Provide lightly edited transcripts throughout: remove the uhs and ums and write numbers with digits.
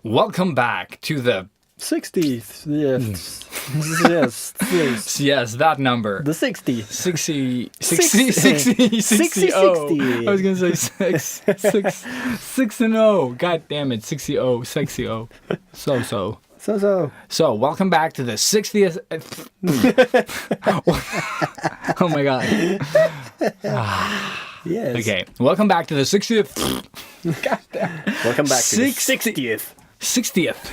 Welcome back to the 60th. Yes. yes, that number. The 60. 60. Oh. I was gonna say 6 and 0. God damn it, 60. Sexy. So. So, welcome back to the 60th. Oh my god. Yes. Okay, welcome back to the 60th. God damn. Welcome back to the 60th 60th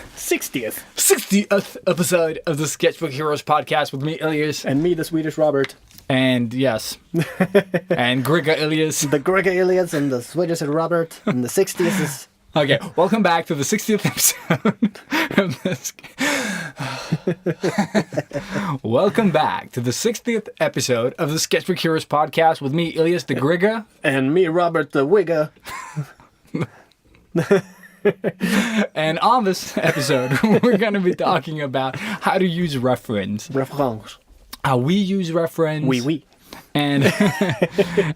episode of the Sketchbook Heroes podcast with me, Elias. And me, the Swedish Robert. And yes. And Grega Elias. The Grega Elias and the Swedish Robert. And the 60th is... Okay, welcome back to the 60th episode of this. Welcome back to the 60th episode of the Sketchbook Heroes podcast with me, Elias the Grega. And me, Robert the Wigga. And on this episode, we're going to be talking about how to use reference. How we use reference. Oui. And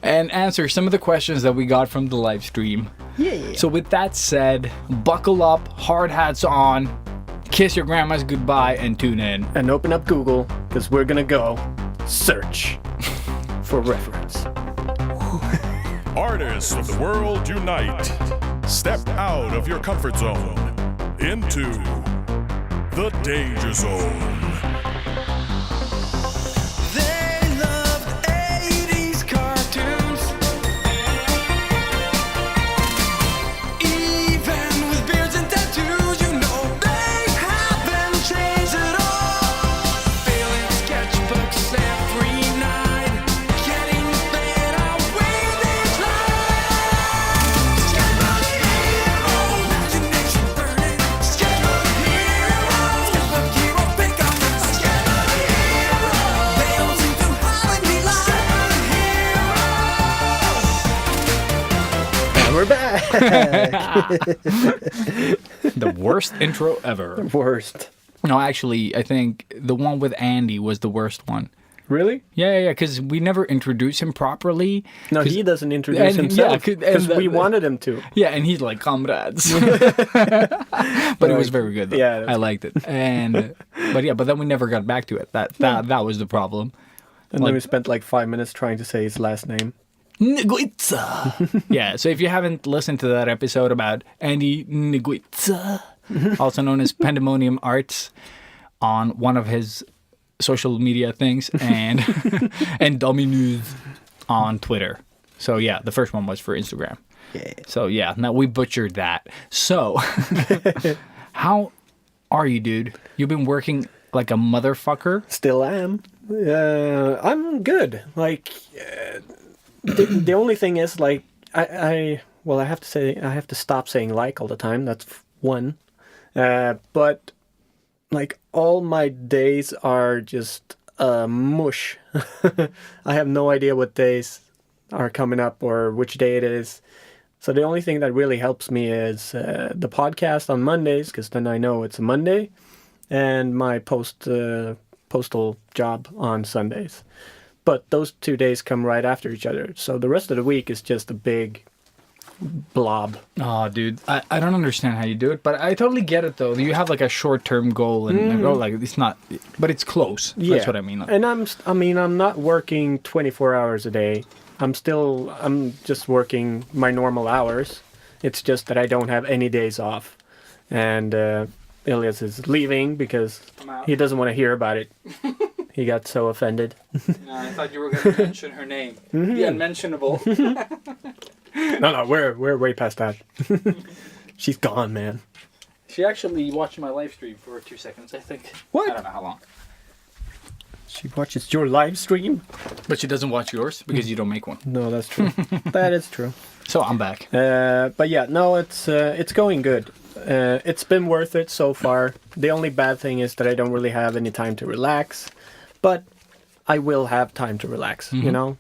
and answer some of the questions that we got from the live stream. Yeah. So with that said, buckle up, hard hats on, kiss your grandmas goodbye, and tune in. And open up Google, because we're going to go search for reference. Artists of the world unite. Step out of your comfort zone into the danger zone. They loved 80s cartoons. Even with beards and tattoos, you know they haven't changed at all. Filling sketchbooks every night, getting better with each line. Sketchbook hero, imagination burning. Sketchbook hero, pick up. Sketchbook hero, they don't seem to have any line. Sketchbook hero. And we're back. The worst intro ever. Worst. No, actually, I think the one with Andy was the worst one. Really? Yeah, because we never introduced him properly. No, 'Cause- he doesn't introduce and- himself yeah, because and we the- wanted him to. Yeah, and he's like, comrades. But it was very good, though. Yeah, I liked it. But then we never got back to it. That was the problem. And then we spent like 5 minutes trying to say his last name. Nguitsa. Yeah, so if you haven't listened to that episode about Andy Nguitsa, also known as Pandemonium Arts, on one of his social media things, and and Dummy News on Twitter. So yeah, the first one was for Instagram. Yeah. So yeah, now we butchered that. So how are you, dude? You've been working like a motherfucker. Still am. I'm good. Like, the only thing is, like, I have to stop saying like all the time. That's one. But like all my days are just mush. I have no idea what days are coming up or which day it is. So the only thing that really helps me is the podcast on Mondays, because then I know it's a Monday, and my postal job on Sundays. But those 2 days come right after each other. So the rest of the week is just a big blob. Oh, dude, I don't understand how you do it, but I totally get it though. You have like a short-term goal, and like it's not, but it's close. Yeah. That's what I mean. And I'm not working 24 hours a day. I'm just working my normal hours. It's just that I don't have any days off. And Elias is leaving because he doesn't want to hear about it. He got so offended. No, I thought you were going to mention her name. The unmentionable. No, we're way past that. She's gone, man. She actually watched my live stream for 2 seconds, I think. What? I don't know how long. She watches your live stream? But she doesn't watch yours because you don't make one. No, that's true. That is true. So I'm back. But yeah, no, it's going good. It's been worth it so far. The only bad thing is that I don't really have any time to relax. But I will have time to relax, you know?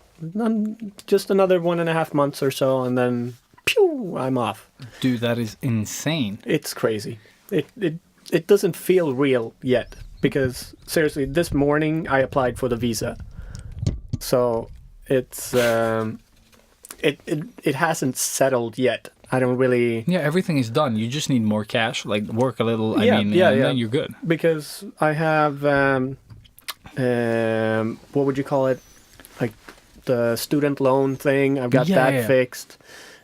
Just another 1.5 months or so, and then, pew, I'm off. Dude, that is insane. It's crazy. It doesn't feel real yet. Because, seriously, this morning I applied for the visa. So, it's... It hasn't settled yet. I don't really Yeah, everything is done. You just need more cash. Like work a little. Yeah, I mean, yeah, and yeah. then you're good. because I have what would you call it? Like the student loan thing. I've got Yeah, that yeah. fixed.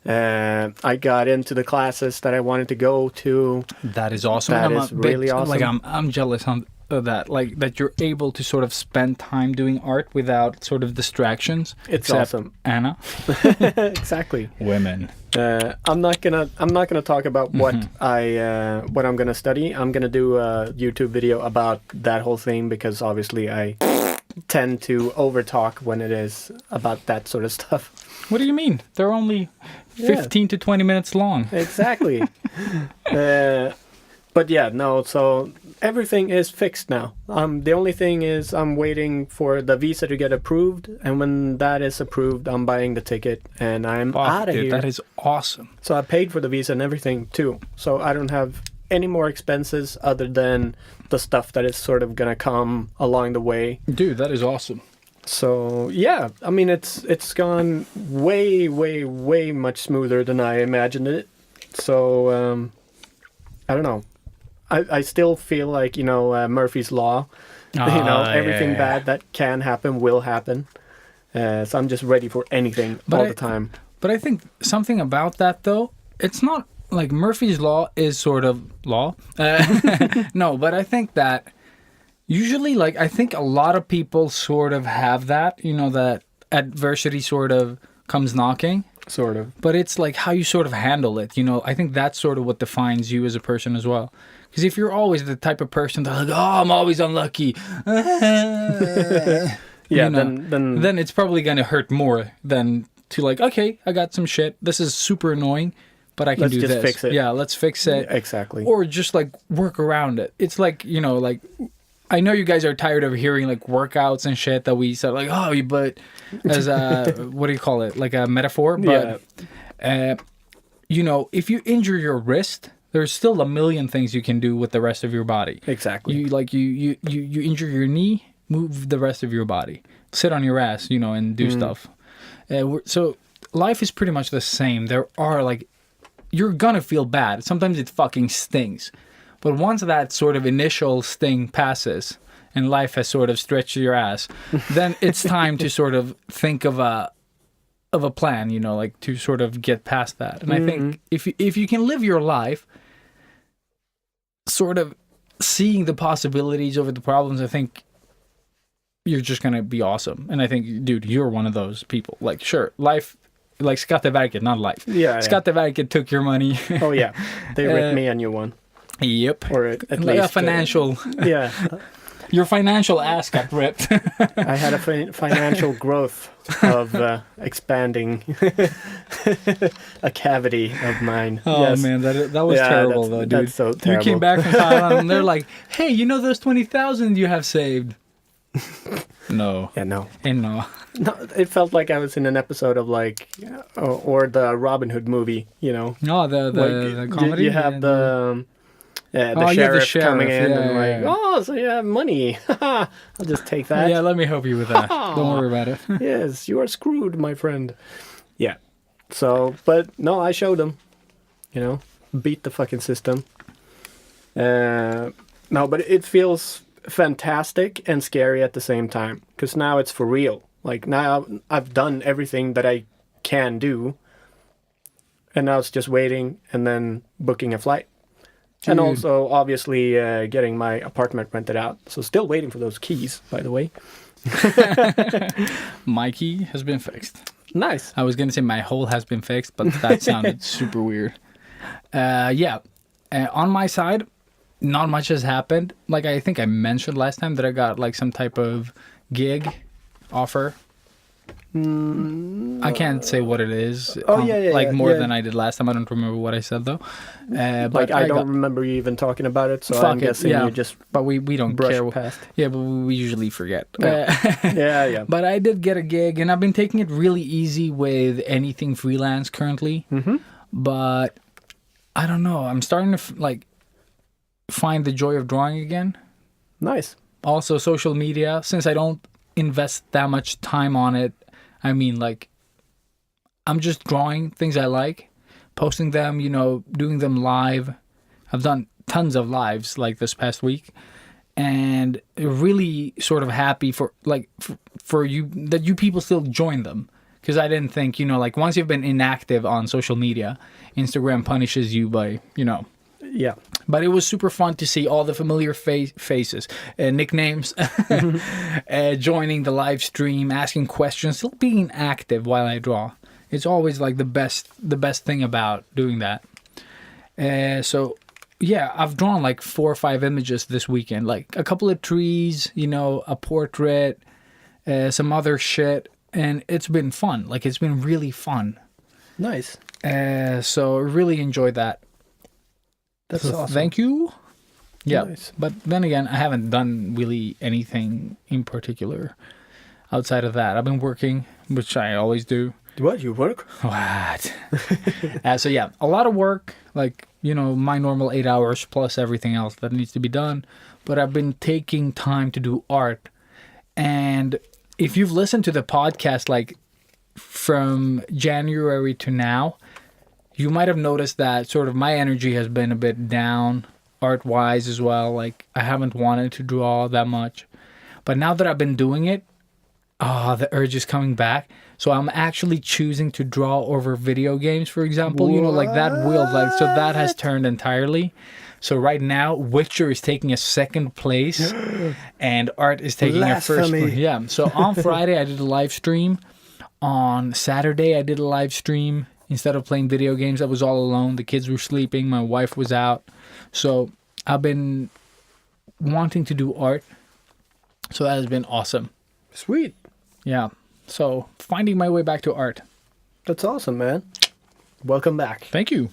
I got into the classes that I wanted to go to. That is awesome. That And is really Like awesome. I'm jealous of that. Like that you're able to sort of spend time doing art without sort of distractions. It's Except awesome. Anna. Exactly. Women. I'm not gonna talk about what Mm-hmm. what I'm gonna study. I'm gonna do a YouTube video about that whole thing because obviously I tend to overtalk when it is about that sort of stuff. What do you mean? They're only 15 to 20 minutes long. Exactly. But yeah, no. So everything is fixed now. The only thing is I'm waiting for the visa to get approved, and when that is approved, I'm buying the ticket and I'm Fuck, out of dude, here. that is awesome. So I paid for the visa and everything too. So I don't have any more expenses other than the stuff that is sort of gonna come along the way. Dude, that is awesome. So yeah, I mean it's gone way much smoother than I imagined it. So I don't know. I still feel like Murphy's Law. Everything yeah. bad that can happen will happen. So I'm just ready for anything But all I- the time. But I think something about that, though, it's not like Murphy's Law is sort of law. No, but I think that usually, like, I think a lot of people sort of have that, that adversity sort of comes knocking. Sort of. But it's like how you sort of handle it. I think that's sort of what defines you as a person as well. Because if you're always the type of person that like, oh, I'm always unlucky. Yeah, you know, then it's probably going to hurt more than to like, okay, I got some shit. This is super annoying, but I can Let's do just this. fix it. Yeah, let's fix it. Exactly. Or just like work around it. It's like, like I know you guys are tired of hearing like workouts and shit that we said like, oh, but as a, what do you call it? Like a metaphor. But, if you injure your wrist, there's still a million things you can do with the rest of your body. Exactly. You injure your knee, move the rest of your body. Sit on your ass, and do stuff. So life is pretty much the same. There are like, you're gonna feel bad. Sometimes it fucking stings. But once that sort of initial sting passes and life has sort of stretched your ass, then it's time to sort of think of a plan, like to sort of get past that. And I think if you can live your life sort of seeing the possibilities over the problems, I think you're just going to be awesome. And I think, dude, you're one of those people. Like, sure, life, like Skatteverket, not life. Yeah. Skatteverket took your money. Oh yeah, they ripped me a new one, Yep. or at Like least a financial, yeah, your financial ass got ripped. I had a financial growth of expanding a cavity of mine. Oh Yes. man, that was Yeah, terrible that's- though, dude. that's so You terrible. came back from Thailand and they're like, "Hey, those 20,000 you have saved?" No, Yeah, no. and no. No, it felt like I was in an episode of like, or the Robin Hood movie. No, the Like, comedy. You have the Oh, sheriff, sheriff, coming in yeah, and yeah, like, yeah. oh, so you have money. I'll just take that. Yeah, let me help you with that. Don't worry about it. Yes, you are screwed, my friend. Yeah. So, but no, I showed them. Beat the fucking system. No, but it feels fantastic and scary at the same time because now it's for real. Like now I've done everything that I can do, and now it's just waiting and then booking a flight. And Dude. also, obviously, getting my apartment rented out. So, still waiting for those keys, by the way. My key has been fixed. Nice. I was gonna say my hole has been fixed, but that sounded super weird. Yeah. On my side, not much has happened. Like I think I mentioned last time that I got like some type of gig offer. I can't say what it is. Oh, yeah, like yeah, more yeah. than I did last time. I don't remember what I said though. Like, But I don't got- remember you even talking about it, so Fuck I'm it, guessing yeah. you just But we don't brush care. past. Yeah, but we usually forget. Yeah. But I did get a gig, and I've been taking it really easy with anything freelance currently. Mm-hmm. But I don't know. I'm starting to find the joy of drawing again. Nice. Also, social media. Since I don't invest that much time on it, I mean, like, I'm just drawing things I like. posting them, doing them live. I've done tons of lives like this past week, and really sort of happy for you that you people still join them. Because I didn't think, like once you've been inactive on social media, Instagram punishes you by, Yeah. But it was super fun to see all the familiar faces, nicknames, joining the live stream, asking questions, still being active while I draw. It's always like the best thing about doing that. So yeah, I've drawn like 4 or 5 images this weekend, like a couple of trees, a portrait, some other shit, and it's been fun. Like it's been really fun. Nice. So really enjoyed that. That's So awesome. thank you. Yeah, Nice. but then again, I haven't done really anything in particular outside of that. I've been working, which I always do. What, you work? What? So yeah, a lot of work, like, my normal 8 hours plus everything else that needs to be done. But I've been taking time to do art. And if you've listened to the podcast, like from January to now, you might have noticed that sort of my energy has been a bit down art-wise as well. Like I haven't wanted to draw that much. But now that I've been doing it, the urge is coming back. So I'm actually choosing to draw over video games, for example. Like that will, so that has turned entirely. So right now, Witcher is taking a second place, and art is taking a first Blasphemy. place. Yeah. So on Friday, I did a live stream. On Saturday, I did a live stream. Instead of playing video games, I was all alone. The kids were sleeping. My wife was out. So I've been wanting to do art. So that has been awesome. Sweet. Yeah. So finding my way back to art. That's awesome, man. Welcome back. Thank you.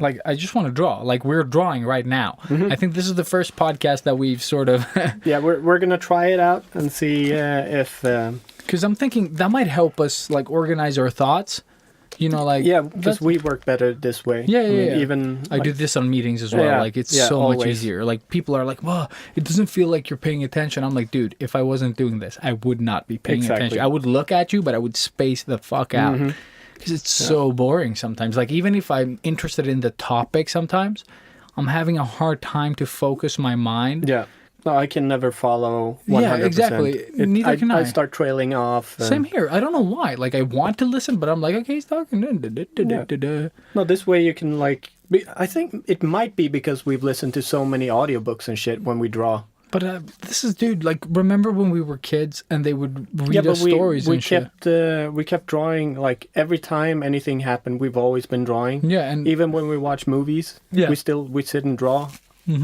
I just want to draw. Like we're drawing right now. I think this is the first podcast that we've sort of Yeah, we're gonna try it out and see if. because I'm thinking that might help us like organize our thoughts. Yeah, because that's- we work better this way. Yeah, I mean, yeah. Even I do this on meetings as well. Yeah, Like it's yeah, so much always. easier. Like people are like, "Well, it doesn't feel like you're paying attention." I'm like, "Dude, if I wasn't doing this, I would not be paying Exactly. attention. I would look at you, but I would space the fuck out because it's so boring sometimes. Like even if I'm interested in the topic, sometimes I'm having a hard time to focus my mind. Yeah. No, I can never follow 100%. Yeah, exactly. Neither can I. I start trailing off. Same here. I don't know why. Like I want to listen, but I'm like, okay, he's talking. No, this way you can I think it might be because we've listened to so many audiobooks and shit when we draw. But this is, dude, like, remember when we were kids and they would read us stories we and shit? we kept drawing, like, every time anything happened, we've always been drawing. Yeah, and Even when we watch movies, Yeah. we sit and draw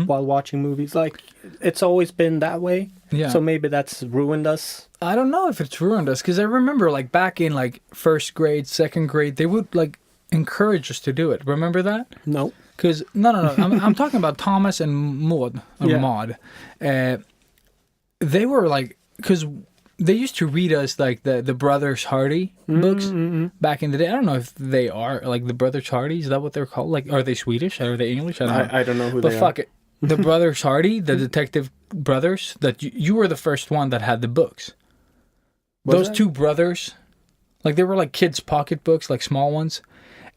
while watching movies. Like, it's always been that way. Yeah. So maybe that's ruined us. I don't know if it's ruined us, because I remember, like, back in, like, first grade, second grade, they would, like, encourage us to do it. Remember that? No. Because, no. I'm talking about Thomas and Maud. Yeah. Maud. They were, like, because they used to read us, like, the Brothers Hardy books back in the day. I don't know if they are, like, the Brothers Hardy. Is that what they're called? Like, are they Swedish? Are they English? I don't know. I don't know who But they fuck are. it. The Brothers Hardy, the detective brothers, that you were the first one that had the books. Was Those I? two brothers, like they were like kids' pocketbooks, like small ones.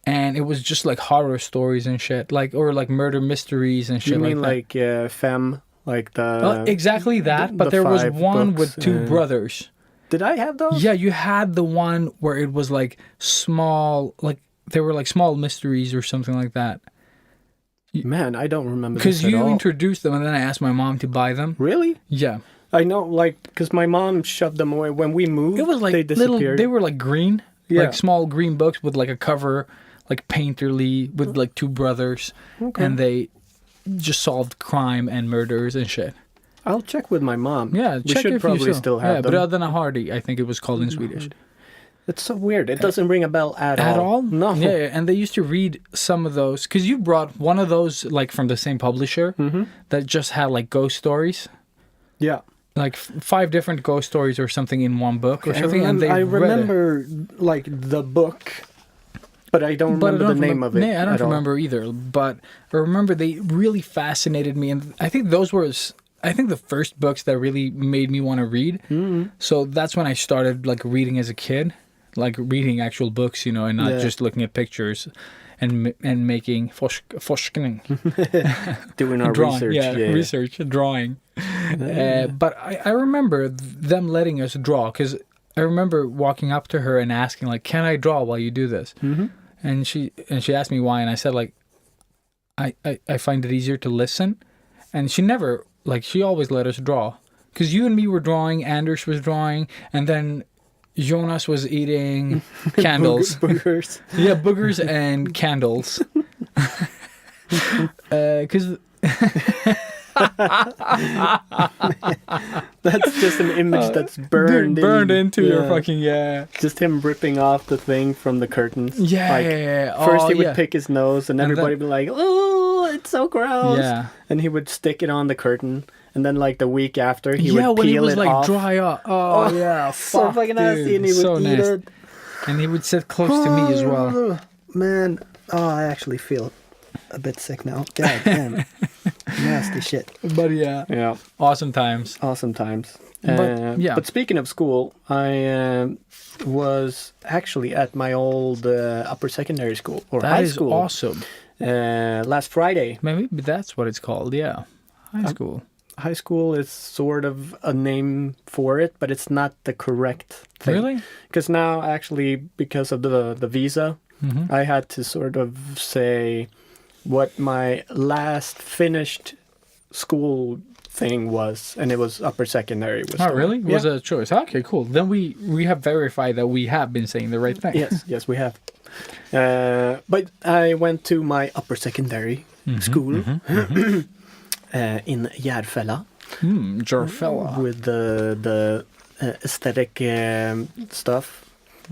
And it was just like horror stories and shit. Like, or like murder mysteries and shit You mean like like Femme? Like the... that. Exactly that, but the there was 5 one books, with two brothers. Did I have those? Yeah, you had the one where it was like small, like they were like small mysteries or something like that. Man, I don't remember Because this at you all. introduced them and then I asked my mom to buy them. Really? Yeah. I know, like, because my mom shoved them away when we moved. It was like they little, disappeared. they were like green, Yeah. like small green books with like a cover, like painterly, with like two brothers. Okay. And they just solved crime and murders and shit. I'll check with my mom. Yeah, we check should if probably you still have yeah, them. but other than a Hardy, I think it was called in Swedish. It's so weird. It doesn't ring a bell at all. At all? No. Yeah, and they used to read some of those because you brought one of those like from the same publisher that just had like ghost stories, Yeah. like 5 different ghost stories or something in one book or something. And they I read it. remember like the book, but I don't But remember the name of it. I don't at all. remember either. But I remember they really fascinated me, and I think those were, I think, the first books that really made me want to read. So that's when I started like reading as a kid, like reading actual books, and not Yeah. just looking at pictures. and making forskning. Doing our drawing, research. yeah, research, drawing. But I remember them letting us draw, because I remember walking up to her and asking, like, "Can I draw while you do this?" Mm-hmm. And she asked me why, and I said, like, I find it easier to listen. And she never, like, she always let us draw, because you and me were drawing, Anders was drawing, and then Jonas was eating candles. Boogers. Yeah, boogers and candles. Because That's just an image that's burned into your fucking Just him ripping off the thing from the curtains. Yeah, Like, yeah. First he would yeah. pick his nose, and everybody would be like, "Oh, it's so gross." Yeah. And he would stick it on the curtain, and then like the week after, he Yeah, would when peel it was it like off. dry up. Oh yeah, So fuck, fucking nasty, dude. and he would So eat nasty. it. And he would sit close to me as well. Man, I actually feel a bit sick now. God damn. Nasty shit. But yeah, Yeah, awesome times. awesome times. But, yeah. But speaking of school, I was actually at my old upper secondary school or That high is school awesome. last Friday. Maybe that's what it's called. Yeah, high school. High school is sort of a name for it, but it's not the correct thing. Really? Because now, actually, because of the visa, Mm-hmm. I had to sort of say what my last finished school thing was, and it was upper secondary. Was Oh, the- really? Yeah. Was a choice? Okay, cool. Then we have verified that we have been saying the right thing. Yes, we have. But I went to my upper secondary school in Järfälla Järfälla. with the aesthetic stuff.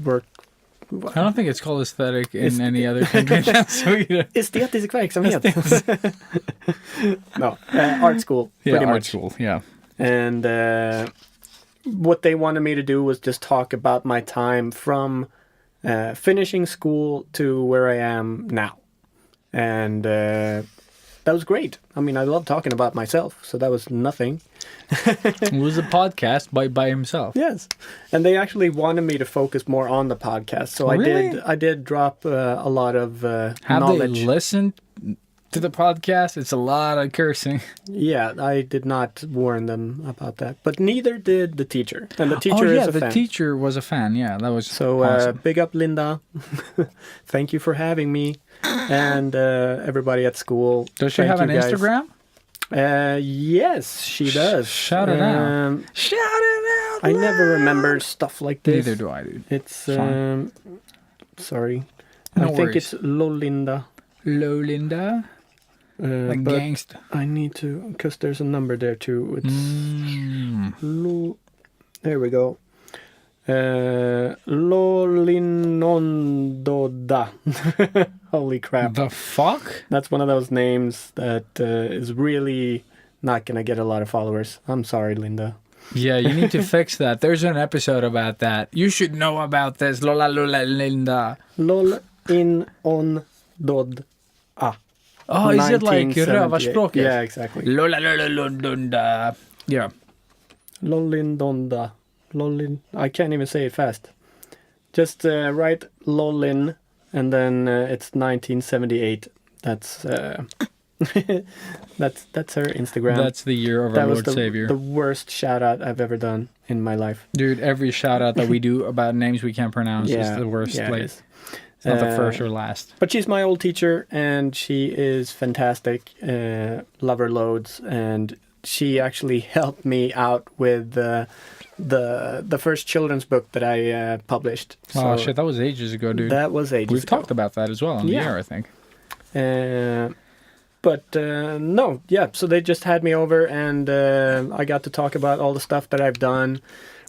I don't think it's called aesthetic in any other country than Sweden. Estetisk verksamhet. No, art school, pretty art much. school. Yeah. And what they wanted me to do was just talk about my time from finishing school to where I am now. And that was great. I mean, I love talking about myself, so that was nothing. It was a podcast by himself. Yes. And they actually wanted me to focus more on the podcast. So Really? I did drop a lot of Have knowledge. they listened to the podcast? It's a lot of cursing. Yeah, I did not warn them about that. But neither did the teacher. And the teacher is a the fan. teacher was a fan. Yeah, that was So awesome. big up, Linda. Thank you for having me. And everybody at school. Does she thank have an you guys. Instagram? Yes, she does. Shout it out. Shout it out. I never remember stuff like this. Neither do I, dude. It's Fine. sorry. No I think worries. it's Lolinda. Lolinda. Like but gangsta. I need to, because there's a number there too. It's there we go. Lolinondoda. Holy crap. The fuck? That's one of those names that is really not going to get a lot of followers. I'm sorry, Linda. Yeah, you need to fix that. There's an episode about that. You should know about this. Lola Linda. Lolinondod. Oh, is it like 1978. rövarspråket? Yeah, exactly. Lola Linda. Yeah. Lolindonda. Lolin. I can't even say it fast. Just write Lolin, and then it's 1978. That's that's her Instagram. That's the year of that our was Lord the, Savior. the worst shout out I've ever done in my life. Dude, every shout out that we do about names we can't pronounce is the worst. Yeah, like, it is. it's not the first or last. But she's my old teacher, and she is fantastic. Love her loads, and she actually helped me out with the first children's book that I published. Oh So shit, that was ages ago, dude. that was ages We've ago. talked about that as well on the Yeah. air, I think. No, yeah. So they just had me over, and I got to talk about all the stuff that I've done.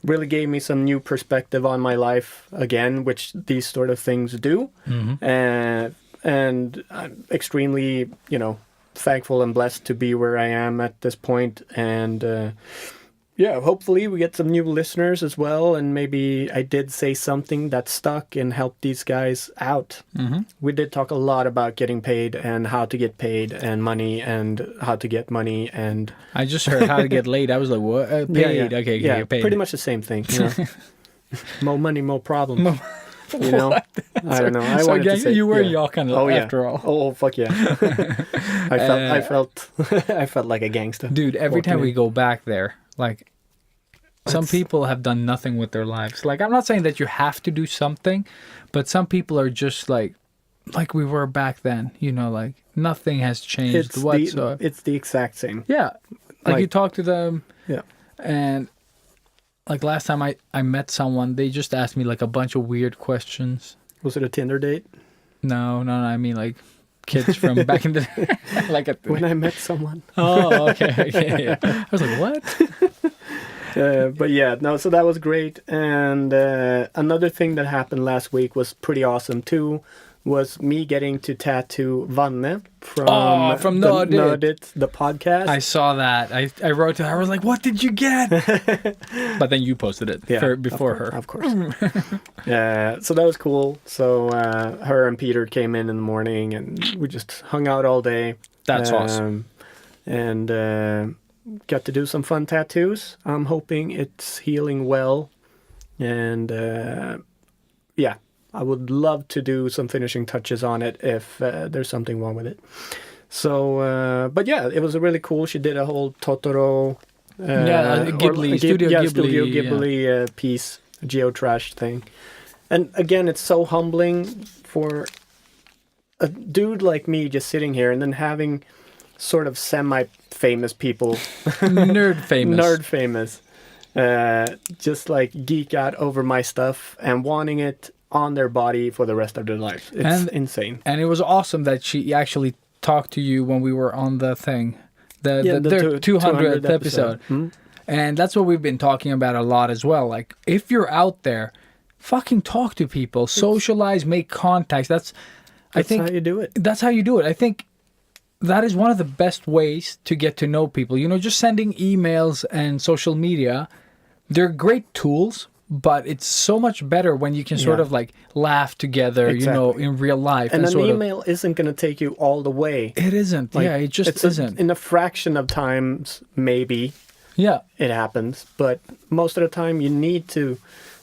Really gave me some new perspective on my life again, which these sort of things do. And I'm extremely, thankful and blessed to be where I am at this point. And hopefully we get some new listeners as well. And maybe I did say something that stuck and helped these guys out. We did talk a lot about getting paid and how to get paid and money and how to get money. And I just heard how to get laid. I was like, what? Paid. Okay, yeah, paid. pretty much the same thing. More money, more problem. You know, I don't know. I So wanted to again, say you were Jochen after all. Oh fuck yeah! I felt I felt like a gangster. Dude, every walking time we in. go back there, like, some people have done nothing with their lives. Like, I'm not saying that you have to do something, but some people are just like we were back then, you know, like, nothing has changed whatsoever. It's the exact same. Yeah. Like, you Like- talk to them, Yeah. and, like, last time I met someone, they just asked me, like, a bunch of weird questions. Was it a Tinder date? No, I mean, like, kids from back in the... like, When I met someone. oh, okay, yeah. I was like, what? But yeah, no, so that was great. And another thing that happened last week was pretty awesome too, was me getting to tattoo Vanne from the the Nerd It. the podcast. I saw that. I wrote to her. I was like, what did you get? But then you posted it before her. Of course. So that was cool. So her and Peter came in the morning and we just hung out all day. That's awesome. And got to do some fun tattoos. I'm hoping it's healing well. And yeah, I would love to do some finishing touches on it if there's something wrong with it. So, but yeah, it was really cool. She did a whole Totoro, Ghibli, Studio Ghibli, piece, geotrash thing. And again, it's so humbling for a dude like me just sitting here and then having sort of semi-famous people, Nerd famous. just like geek out over my stuff and wanting it on their body for the rest of their life. It's insane. And it was awesome that she actually talked to you when we were on the thing, their 200th episode. Hmm? And that's what we've been talking about a lot as well. Like, if you're out there, fucking talk to people, socialize, make contacts. That's how you do it. That's how you do it. I think that is one of the best ways to get to know people. You know, just sending emails and social media, they're great tools, but it's so much better when you can sort of like laugh together, you know, in real life. And an sort email isn't going to take you all the way. It isn't. Like, it just isn't. In a fraction of times, maybe it happens. But most of the time, you need to,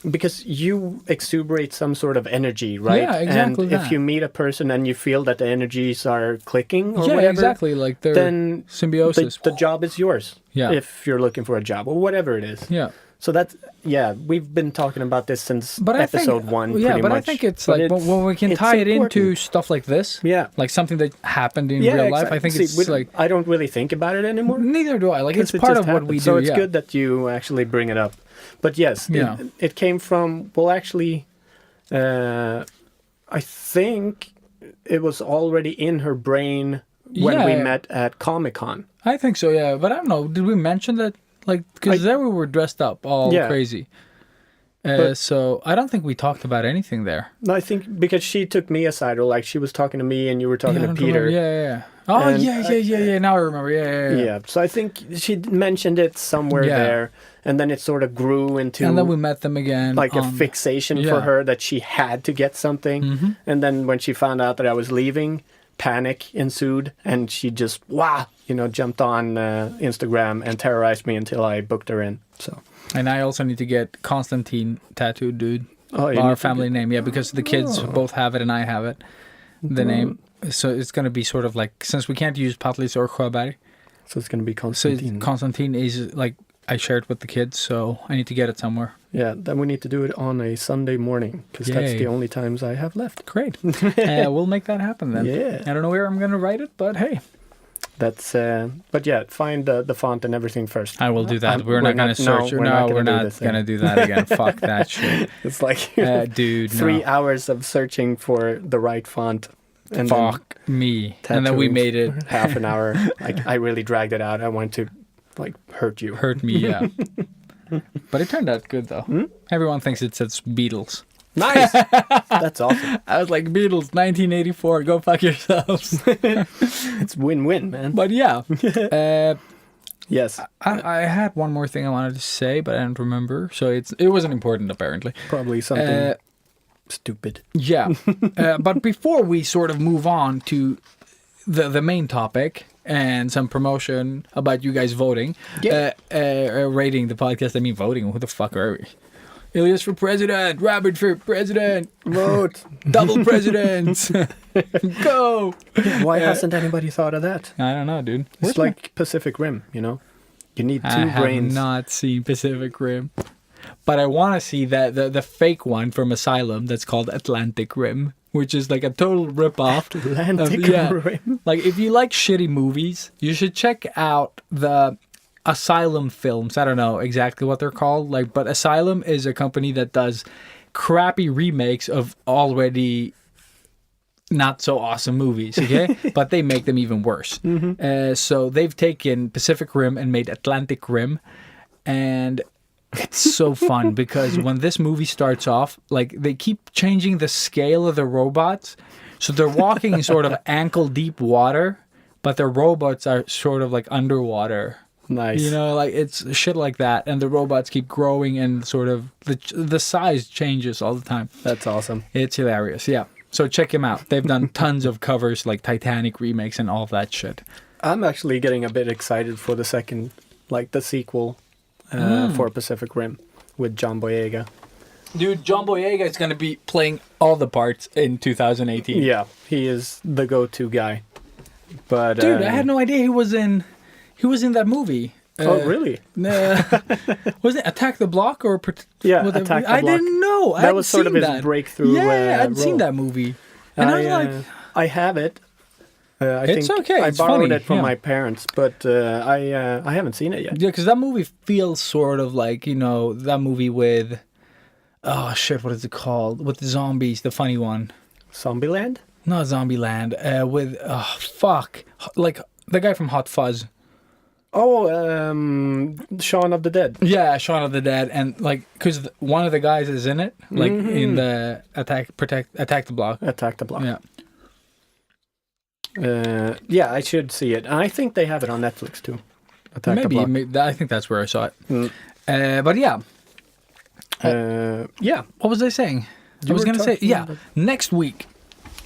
because you exuberate some sort of energy, right? Yeah, exactly. And if you meet a person and you feel that the energies are clicking or yeah, whatever, exactly. Like they're then symbiosis. The job is yours. Yeah. If you're looking for a job or whatever it is. Yeah. So that's, we've been talking about this since episode 1. Yeah, pretty but much. I think it's like when we can tie it into stuff like this. Yeah. Like something that happened in real life. I think it's like. I don't really think about it anymore. Neither do I. Like, it's It part just of what happens. we do. So it's good that you actually bring it up. But yes, it came from, well, actually, I think it was already in her brain when we met at Comic-Con. I think so, yeah. But I don't know. Did we mention that? Like, because there we were dressed up all crazy. So I don't think we talked about anything there. No, I think because she took me aside, or like she was talking to me and you were talking to Peter. Yeah. Oh, And, yeah. Now I remember. Yeah. So I think she mentioned it somewhere there, and then it sort of grew into. And then we met them again. Like a fixation for her that she had to get something. Mm-hmm. And then when she found out that I was leaving, panic ensued, and she just jumped on Instagram and terrorized me until I booked her in. So. And I also need to get Constantine tattooed, dude. Oh, our family name, because the kids both have it and I have it. The name. So it's going to be sort of like, since we can't use Patlis or Sjöberg. So it's going to be Constantine. So Constantine is like, I shared with the kids, so I need to get it somewhere. Yeah, then we need to do it on a Sunday morning, because that's the only times I have left. Great. We'll make that happen then. Yeah. I don't know where I'm going to write it, but hey. That's, but yeah, find the font and everything first. I will do that. We're not going to search. No, we're not going to do that again. Fuck that shit. It's like dude, 3 hours of searching for the right font. And fuck me. And then we made it. Half an hour. Like, I really dragged it out. I wanted to, like, hurt you. Hurt me, yeah. But it turned out good, though. Everyone thinks it says Beatles. Nice. That's awesome. I was like, Beatles, 1984, go fuck yourselves. It's win-win, man. But yeah. Yes. I had one more thing I wanted to say, but I don't remember. So it wasn't important, apparently. Probably something stupid. Yeah. But before we sort of move on to the main topic and some promotion about you guys voting, rating the podcast, I mean voting, who the fuck are we? Ilias for president. Robert for president. Vote. Double presidents. Go. Why hasn't anybody thought of that? I don't know, dude. It's like Pacific Rim, you know? You need two I have brains. not seen Pacific Rim. But I want to see that the fake one from Asylum that's called Atlantic Rim, which is like a total ripoff. Atlantic Rim. Like, if you like shitty movies, you should check out the Asylum films. I don't know exactly what they're called, like, but Asylum is a company that does crappy remakes of already not so awesome movies, okay? But they make them even worse. So they've taken Pacific Rim and made Atlantic Rim, and it's so fun because when this movie starts off, like, they keep changing the scale of the robots. So they're walking in sort of ankle deep water, but the robots are sort of like underwater. Nice. You know, like, it's shit like that. And the robots keep growing and sort of the size changes all the time. That's awesome. It's hilarious. Yeah. So check them out. They've done tons of covers like Titanic remakes and all that shit. I'm actually getting a bit excited for the second, like the sequel for Pacific Rim with John Boyega. Dude, John Boyega is going to be playing all the parts in 2018. Yeah, he is the go-to guy. But Dude, I had no idea he was in that movie. Oh, really? Was it Attack the Block or Yeah, Attack the I Block. didn't know. That was sort of his breakthrough. Yeah, I'd seen role. that movie. And I was like, I have it. I It's think okay, I it's borrowed funny, it from yeah. my parents, but I haven't seen it yet. yeah, because that movie feels sort of like, you know, that movie with, oh shit, what is it called? With the zombies, the funny one. Zombieland? Not Zombieland. With, oh fuck, like the guy from Hot Fuzz. Oh, Shaun of the Dead. Yeah, Shaun of the Dead, and like, because one of the guys is in it, like in the Attack the Block. Attack the Block. Yeah. Yeah, I should see it. And I think they have it on Netflix too. Attack the Block. Maybe I think that's where I saw it. But yeah, Yeah. what was I saying? I was were gonna say, talking yeah, about next week.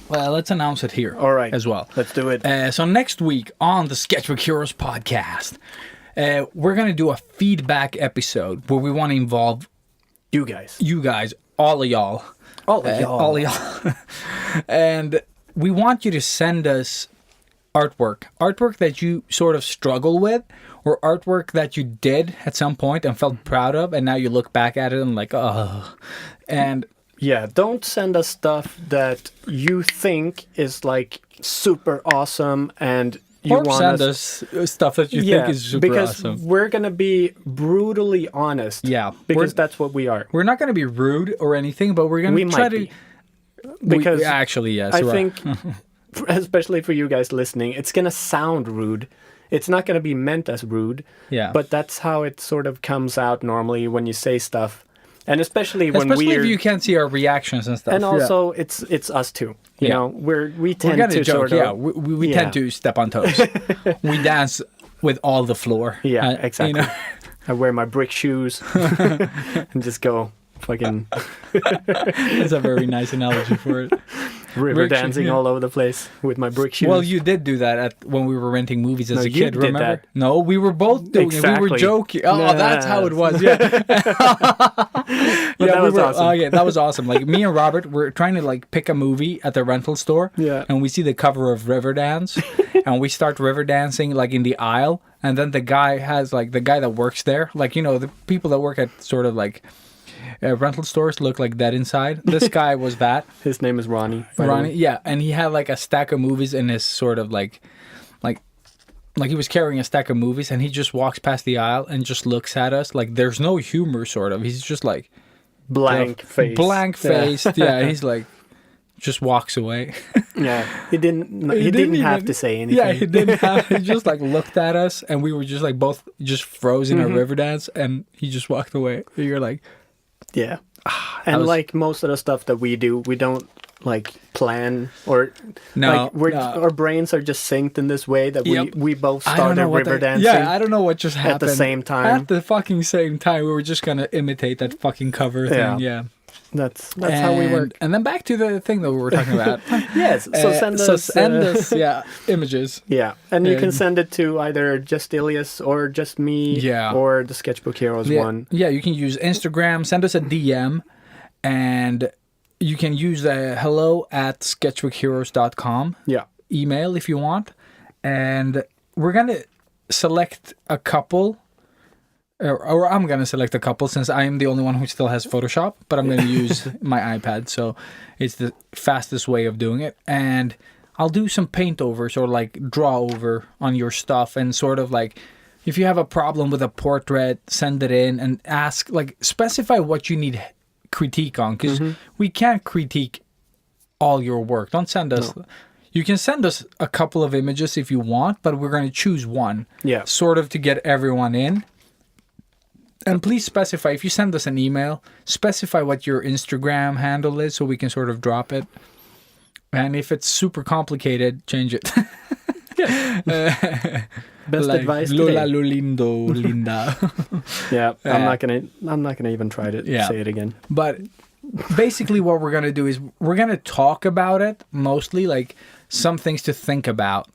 Well, let's announce it here. All right. as well. Let's do it. So next week on the Sketchbook Heroes podcast, we're gonna do a feedback episode where we want to involve You guys. you guys, all of y'all. All of y'all. All of y'all. And we want you to send us artwork that you sort of struggle with, or artwork that you did at some point and felt proud of, and now you look back at it and like, oh. And Yeah, don't send us stuff that you think is like super awesome and you or want send us stuff that you think is super because awesome. we're gonna be brutally honest. Yeah, because that's what we are. We're not going to be rude or anything, but we're going We to try might to. be. Because actually, yes. I we're- think, especially for you guys listening, it's gonna sound rude. It's not gonna be meant as rude. Yeah. But that's how it sort of comes out normally when you say stuff, and especially when especially we're. if you can't see our reactions and stuff. and Yeah. also, it's us too. You Yeah. know, we we're tend going to to joke. sort of. Yeah, we Yeah. tend to step on toes. We dance with all the floor. Yeah, You exactly. know? I wear my brick shoes and just go fucking That's a very nice analogy for it. river Brick shoe- dancing yeah. all over the place with my brick shoes. Well, you did do that when we were renting movies as No, a you kid, did remember? that. No, we were both doing it. We were Exactly. joking. Oh, Nah. that's how it was. Yeah. that was awesome. Oh, yeah, that was awesome. Like, me and Robert were trying to like pick a movie at the rental store. Yeah. And we see the cover of Riverdance, and we start river dancing like in the aisle. And then the guy that works there, like, you know, the people that work at sort of like rental stores look like that inside. This guy was that. His name is Ronnie. by the Ronnie, way. yeah, and he had like a stack of movies in his sort of like he was carrying a stack of movies, and he just walks past the aisle and just looks at us like there's no humor, sort of. He's just like Blank face. blank Yeah. faced. Yeah, he's like just walks away. Yeah, he didn't have even- to say anything. Yeah, he didn't have. He just like looked at us, and we were just like both just frozen Mm-hmm. in river dance, and he just walked away. You're like, Yeah. And was- like most of the stuff that we do, we don't like plan or No, like no. our brains are just synced in this way that Yep. we both I don't started know what river that- dancing. Yeah, I don't know what just at happened the same time. At the fucking same time, we were just gonna imitate that fucking cover thing. Yeah. That's how we work. And then back to the thing that we were talking about. Yes. So send us. send us images. Yeah, and you can And- send it to either just Ilias or just me, Yeah. or the Sketchbook Heroes one. Yeah, you can use Instagram, send us a DM, and you can use the hello@sketchbookheroes.com Yeah. email if you want. And we're going to select a couple, or I'm going to select a couple since I am the only one who still has Photoshop, but I'm going to use my iPad. So it's the fastest way of doing it. And I'll do some paint overs or like draw over on your stuff and sort of like, if you have a problem with a portrait, send it in and ask, like, specify what you need critique on, because we can't critique all your work. Don't send us. No. You can send us a couple of images if you want, but we're going to choose one. Yeah. Sort of to get everyone in. And please specify, if you send us an email, specify what your Instagram handle is so we can sort of drop it. And if it's super complicated, change it. Best like advice Lola today. Lulindo Linda. Yeah, I'm not gonna even try to say it again. But basically what we're gonna do is we're gonna talk about it mostly, like some things to think about.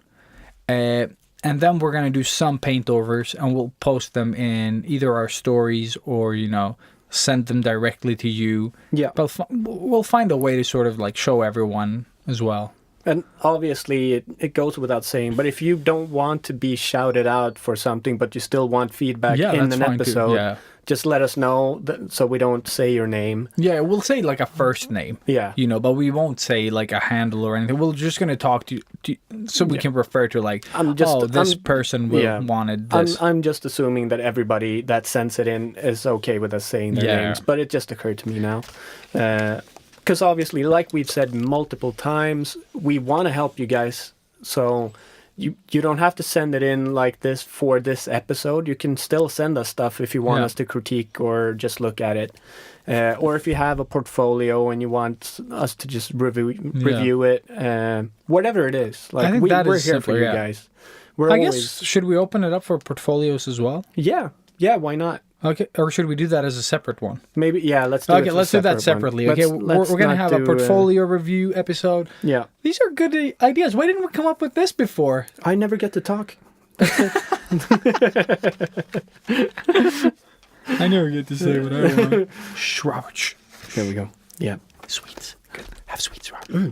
And then we're going to do some paint overs and we'll post them in either our stories or, you know, send them directly to you. Yeah. But we'll find a way to sort of like show everyone as well. And obviously it goes without saying, but if you don't want to be shouted out for something, but you still want feedback in an episode, just let us know so we don't say your name. Yeah, we'll say like a first name. Yeah. You know, but we won't say like a handle or anything. We're just going to talk to you so we can refer to like, this person wanted this. I'm just assuming that everybody that sends it in is okay with us saying their names, but it just occurred to me now. Because obviously, like we've said multiple times, we want to help you guys. So you don't have to send it in like this for this episode. You can still send us stuff if you want us to critique or just look at it. Or if you have a portfolio and you want us to just review it. Whatever it is. Like, I think we're here for you guys. I guess, should we open it up for portfolios as well? Yeah, why not? Okay, or should we do that as a separate one? Maybe, let's do it. Okay, let's do that separately. Okay, we're going to have a portfolio review episode. Yeah. These are good ideas. Why didn't we come up with this before? I never get to talk. That's it. I never get to say what I want. Shh, Robert. Shh. There we go. Yeah. Sweets. Good. Have sweets, Robert.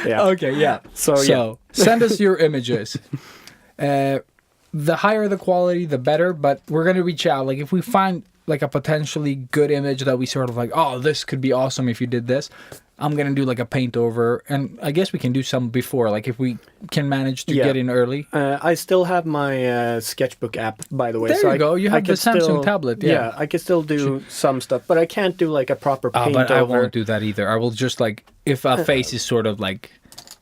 Yeah. Okay, yeah. So send us your images. The higher the quality, the better, but we're going to reach out. Like, if we find like a potentially good image that we sort of like, oh, this could be awesome if you did this, I'm going to do like a paint over. And I guess we can do some before, like if we can manage to get in early. I still have my Sketchbook app, by the way. There you go. You have the Samsung tablet. Yeah, I can still do some stuff, but I can't do like a proper paint but over. I won't do that either. I will just like, if a face is sort of like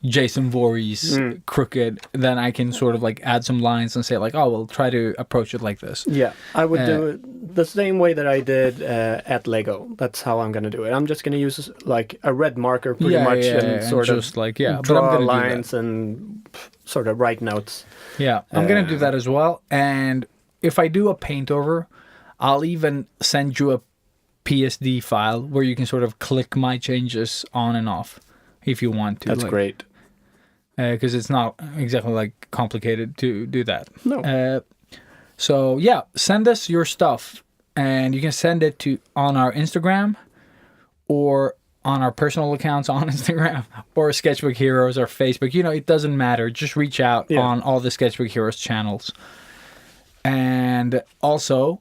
Jason Voorhees crooked, then I can sort of like add some lines and say like, oh, we'll try to approach it like this. Yeah, I would do it the same way that I did at Lego. That's how I'm going to do it. I'm just going to use like a red marker pretty much and sort of just like, draw but I'm gonna lines and sort of write notes. Yeah, I'm going to do that as well. And if I do a paint over, I'll even send you a PSD file where you can sort of click my changes on and off if you want to. That's great. Because it's not exactly like complicated to do that. No. So yeah, send us your stuff, and you can send it to on our Instagram, or on our personal accounts on Instagram, or Sketchbook Heroes or Facebook. You know, it doesn't matter. Just reach out on all the Sketchbook Heroes channels. And also,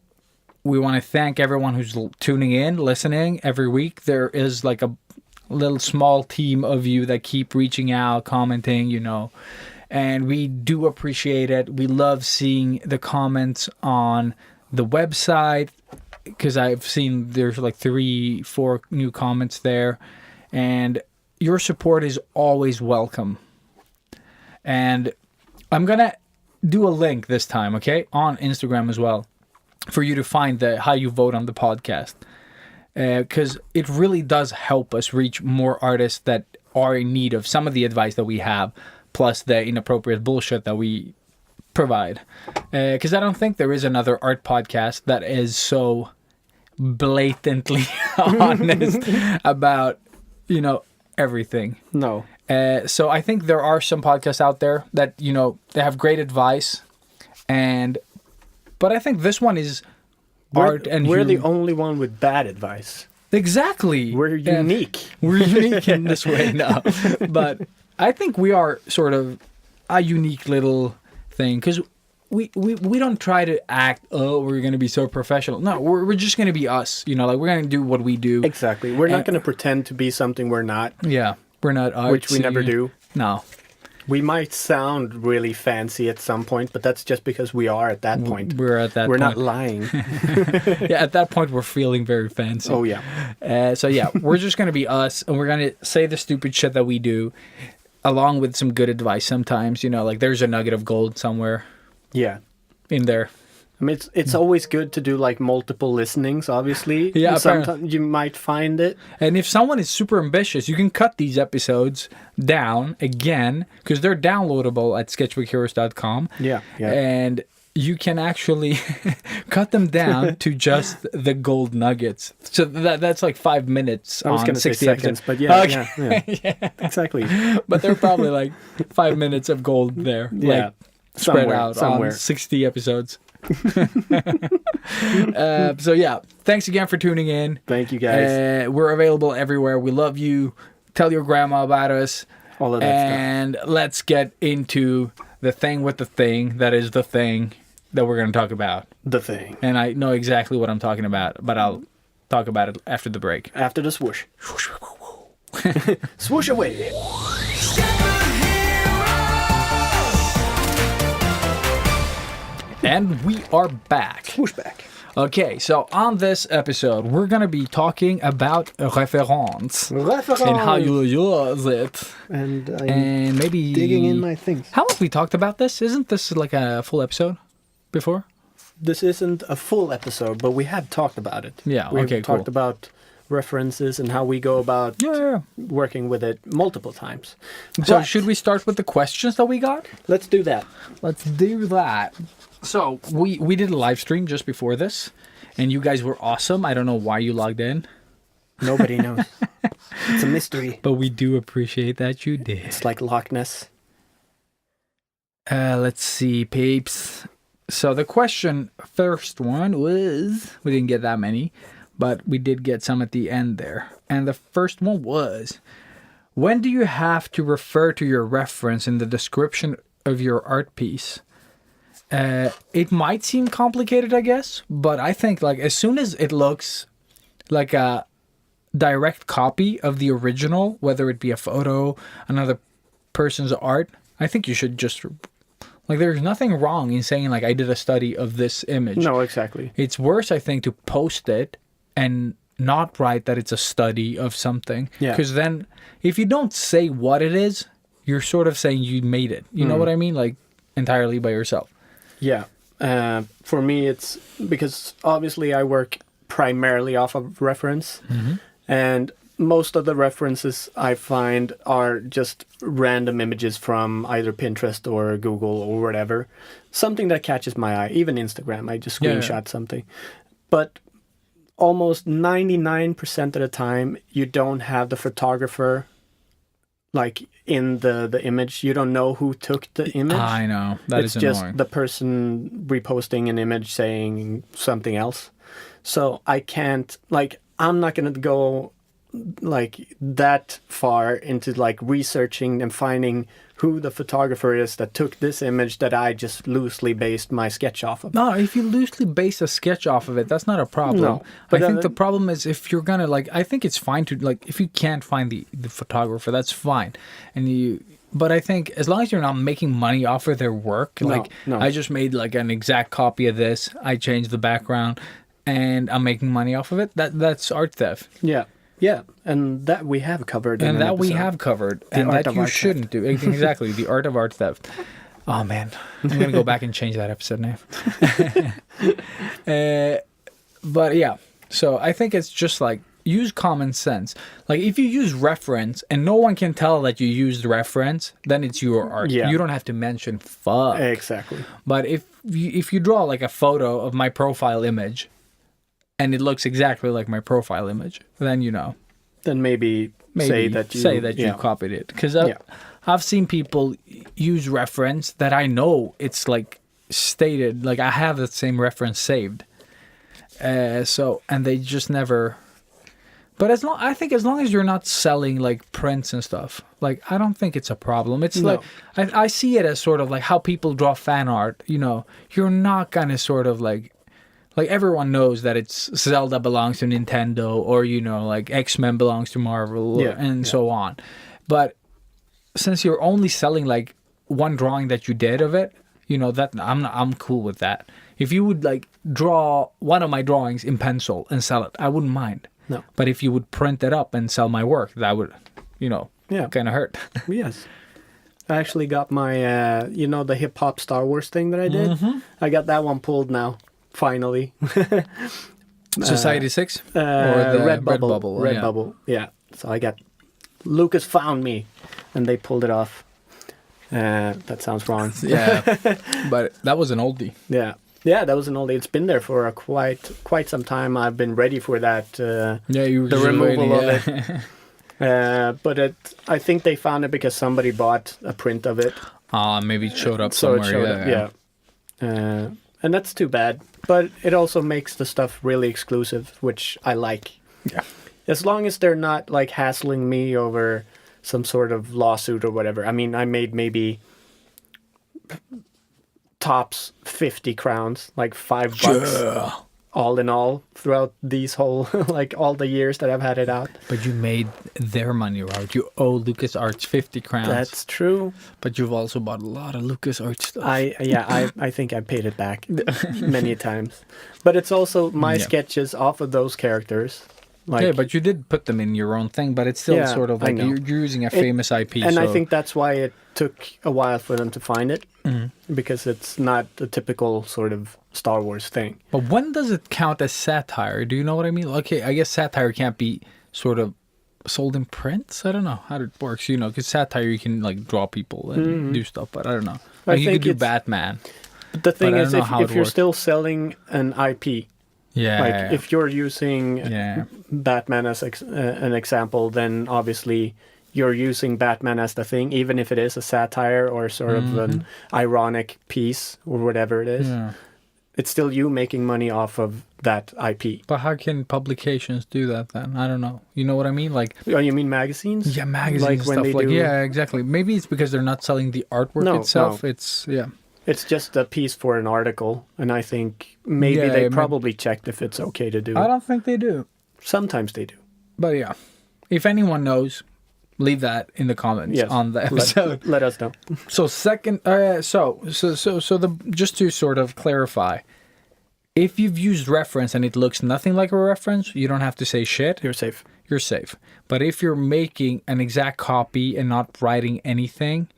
we want to thank everyone who's tuning in, listening every week. There is like a little small team of you that keep reaching out, commenting, you know, and we do appreciate it. We love seeing the comments on the website, because I've seen there's like 3-4 new comments there, and your support is always welcome. And I'm gonna do a link this time, okay, on Instagram as well, for you to find how you vote on the podcast. Because it really does help us reach more artists that are in need of some of the advice that we have, plus the inappropriate bullshit that we provide. Because I don't think there is another art podcast that is so blatantly honest about, everything. No. So I think there are some podcasts out there that, they have great advice. But I think this one is art and we're the humor. only one with bad advice. Exactly. We're And unique. we're unique in this way now. But I think we are sort of a unique little thing because we don't try to act, we're going to be so professional. No, we're just going to be us. We're going to do what we do. Exactly. We're not going to pretend to be something we're not, Yeah. We're not artsy. which we never do. No. We might sound really fancy at some point, but that's just because we are at that point. We're at that We're point. not lying. Yeah, at that point, we're feeling very fancy. Oh, yeah. So yeah, we're just gonna be us, and we're gonna say the stupid shit that we do, along with some good advice. Sometimes, like there's a nugget of gold somewhere Yeah. in there. I mean, it's always good to do like multiple listenings, obviously. Yeah, Sometimes you might find it. And if someone is super ambitious, you can cut these episodes down again because they're downloadable at sketchbookheroes.com. Yeah. Yeah. And you can actually cut them down to just the gold nuggets. So that's like 5 minutes. I was on going to say 60 seconds, episodes. but yeah, Okay. yeah. Exactly. But they're probably like 5 minutes of gold there. Yeah. Like, spread Somewhere, out somewhere. on 60 episodes. So yeah, thanks again for tuning in. Thank you, guys. We're available everywhere. We love you. Tell your grandma about us. All of that stuff. And let's get into the thing with the thing that is the thing that we're going to talk about. The thing. And I know exactly what I'm talking about, but I'll talk about it after the break. After the swoosh. Swoosh away. And we are back. Swoosh back. Okay, so on this episode, we're going to be talking about référence Reference. and how you use it. And I'm And maybe digging in my things. How have we talked about this? Isn't this like a full episode before? This isn't a full episode, but we have talked about it. Yeah, We've okay, talked cool. about references and how we go about Yeah. working with it multiple times. So But should we start with the questions that we got? let's do that. Let's do that. So we did a live stream just before this, and you guys were awesome. I don't know why you logged in, Nobody knows. It's a mystery. but we do appreciate that you did. It's like Loch Ness. Let's see, peeps. So the first one was, we didn't get that many, but we did get some at the end there. And the first one was, when do you have to refer to your reference in the description of your art piece? It might seem complicated, I guess, but I think like as soon as it looks like a direct copy of the original, whether it be a photo, another person's art, I think you should just like there's nothing wrong in saying like I did a study of this image. No, exactly. It's worse, I think, to post it and not write that it's a study of something. Yeah. Because then if you don't say what it is, you're sort of saying you made it. You know what I mean? Like entirely by yourself. Yeah. For me, it's because obviously I work primarily off of reference. And most of the references I find are just random images from either Pinterest or Google or whatever. Something that catches my eye. Even Instagram, I just Yeah, yeah. screenshot something. But almost 99% of the time, you don't have the photographer like in the image. You don't know who took the image. I know. That is It's just annoying. the person reposting an image saying something else. So I can't, like, I'm not going to go like that far into like researching and finding who the photographer is that took this image that I just loosely based my sketch off of. No, if you loosely base a sketch off of it, that's not a problem. No, I but, think the problem is if you're gonna like, I think it's fine to like, if you can't find the photographer, that's fine. But I think as long as you're not making money off of their work, like no. I just made like an exact copy of this, I changed the background, and I'm making money off of it. That's art theft. Yeah, and that we have covered. And in an that we episode. have covered, The and art that of you art shouldn't do. Exactly, the art of art theft. Oh man, I'm gonna go back and change that episode name. But yeah, so I think it's just like use common sense. Like if you use reference and no one can tell that you used reference, then it's your art. Yeah. You don't have to mention fuck. Exactly. But if you draw like a photo of my profile image and it looks exactly like my profile image, then Then maybe say that you copied it. Because I've seen people use reference that I know it's like stated, like I have that same reference saved. And they just never. But I think as long as you're not selling like prints and stuff, like I don't think it's a problem. It's like I see it as sort of like how people draw fan art. You're not gonna sort of like everyone knows that it's Zelda belongs to Nintendo, or like X-Men belongs to Marvel, and so on. But since you're only selling like one drawing that you did of it, that I'm cool with that. If you would like draw one of my drawings in pencil and sell it, I wouldn't mind. No. But if you would print it up and sell my work, that would, kind of hurt. Yes. I actually got my, the hip hop Star Wars thing that I did. Mm-hmm. I got that one pulled now, finally. Society 6? Or the Redbubble. yeah. Redbubble, yeah. So I got, Lucas found me, and they pulled it off. That sounds wrong. Yeah, but that was an oldie. Yeah. Yeah, that was an oldie. It's been there for quite some time. I've been ready for that. You were the just removal waiting, of it. But I think they found it because somebody bought a print of it. Maybe it showed up So somewhere. it showed up, yeah. And that's too bad. But it also makes the stuff really exclusive, which I like. Yeah. As long as they're not like hassling me over some sort of lawsuit or whatever. I mean, I made maybe tops 50 crowns, like $5 all in all throughout these whole like all the years that I've had it out. But you made their money out. You owe LucasArts 50 crowns. That's true. But you've also bought a lot of LucasArts stuff. I think I paid it back many times. But it's also my sketches off of those characters. Like, yeah, but you did put them in your own thing, but it's still sort of like you're using a famous IP. And I think that's why it took a while for them to find it, because it's not a typical sort of Star Wars thing. But when does it count as satire? Do you know what I mean? Okay, I guess satire can't be sort of sold in prints. I don't know how it works, because satire you can like draw people and do stuff, but I don't know. Like, you could do Batman. But the thing is, if you're works. still selling an IP, yeah, if you're using Batman as an example, then obviously you're using Batman as the thing, even if it is a satire or sort of an ironic piece or whatever it is. Yeah. It's still you making money off of that IP. But how can publications do that then? I don't know. You know what I mean? Like, oh, you mean magazines? Yeah, magazines like and when stuff. they Like, do... yeah, exactly. Maybe it's because they're not selling the artwork itself. No. It's just a piece for an article, and I think maybe they probably checked if it's okay to do. I don't think they do. Sometimes they do. But yeah, if anyone knows, leave that in the comments on the episode. Let us know. So just to sort of clarify, if you've used reference and it looks nothing like a reference, you don't have to say shit. You're safe. You're safe. But if you're making an exact copy and not writing anything,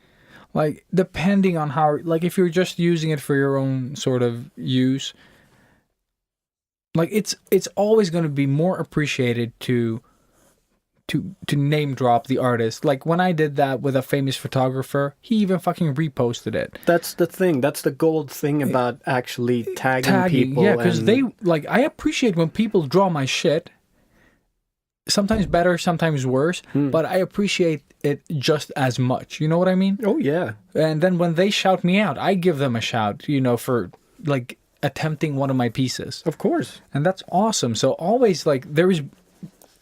like, depending on how, like, if you're just using it for your own sort of use, like, it's always going to be more appreciated to name drop the artist. Like, when I did that with a famous photographer, he even fucking reposted it. That's the thing. That's the gold thing about actually tagging people. Yeah, because they, like, I appreciate when people draw my shit. Sometimes better, sometimes worse, but I appreciate it just as much. You know what I mean? Oh, yeah. And then when they shout me out, I give them a shout, for, like, attempting one of my pieces. Of course. And that's awesome. So always, like, there is